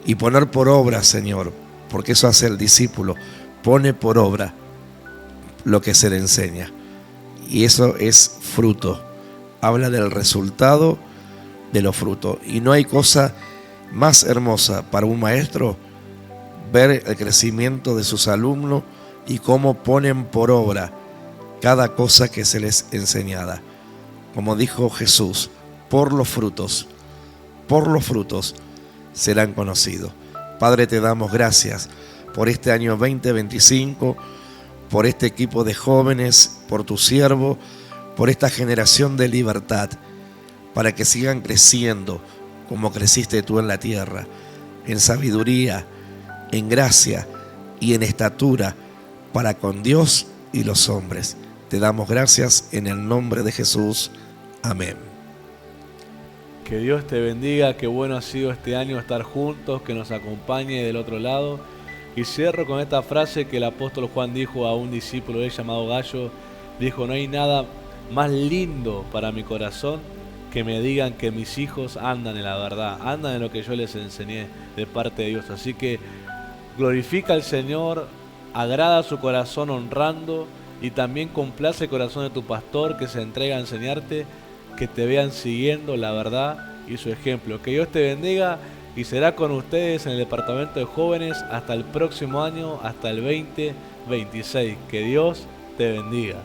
y poner por obra, Señor, porque eso hace el discípulo, pone por obra lo que se le enseña. y eso es fruto. Habla del resultado de los frutos. Y no hay cosa más hermosa para un maestro ver el crecimiento de sus alumnos y cómo ponen por obra cada cosa que se les enseñaba. Como dijo Jesús, por los frutos serán conocidos. Padre, te damos gracias por este año 2025, por este equipo de jóvenes, por tu siervo, por esta generación de libertad, para que sigan creciendo como creciste tú en la tierra, en sabiduría, en gracia y en estatura para con Dios y los hombres. Te damos gracias en el nombre de Jesús. Amén. Que Dios te bendiga, qué bueno ha sido este año estar juntos, que nos acompañe del otro lado. Y cierro con esta frase que el apóstol Juan dijo a un discípulo de él llamado Gallo. Dijo: no hay nada más lindo para mi corazón que me digan que mis hijos andan en la verdad, andan en lo que yo les enseñé de parte de Dios. Así que glorifica al Señor, agrada su corazón honrando, y también complace el corazón de tu pastor que se entrega a enseñarte, que te vean siguiendo la verdad y su ejemplo. Que Dios te bendiga y será con ustedes en el departamento de jóvenes hasta el próximo año, hasta el 2026. Que Dios te bendiga.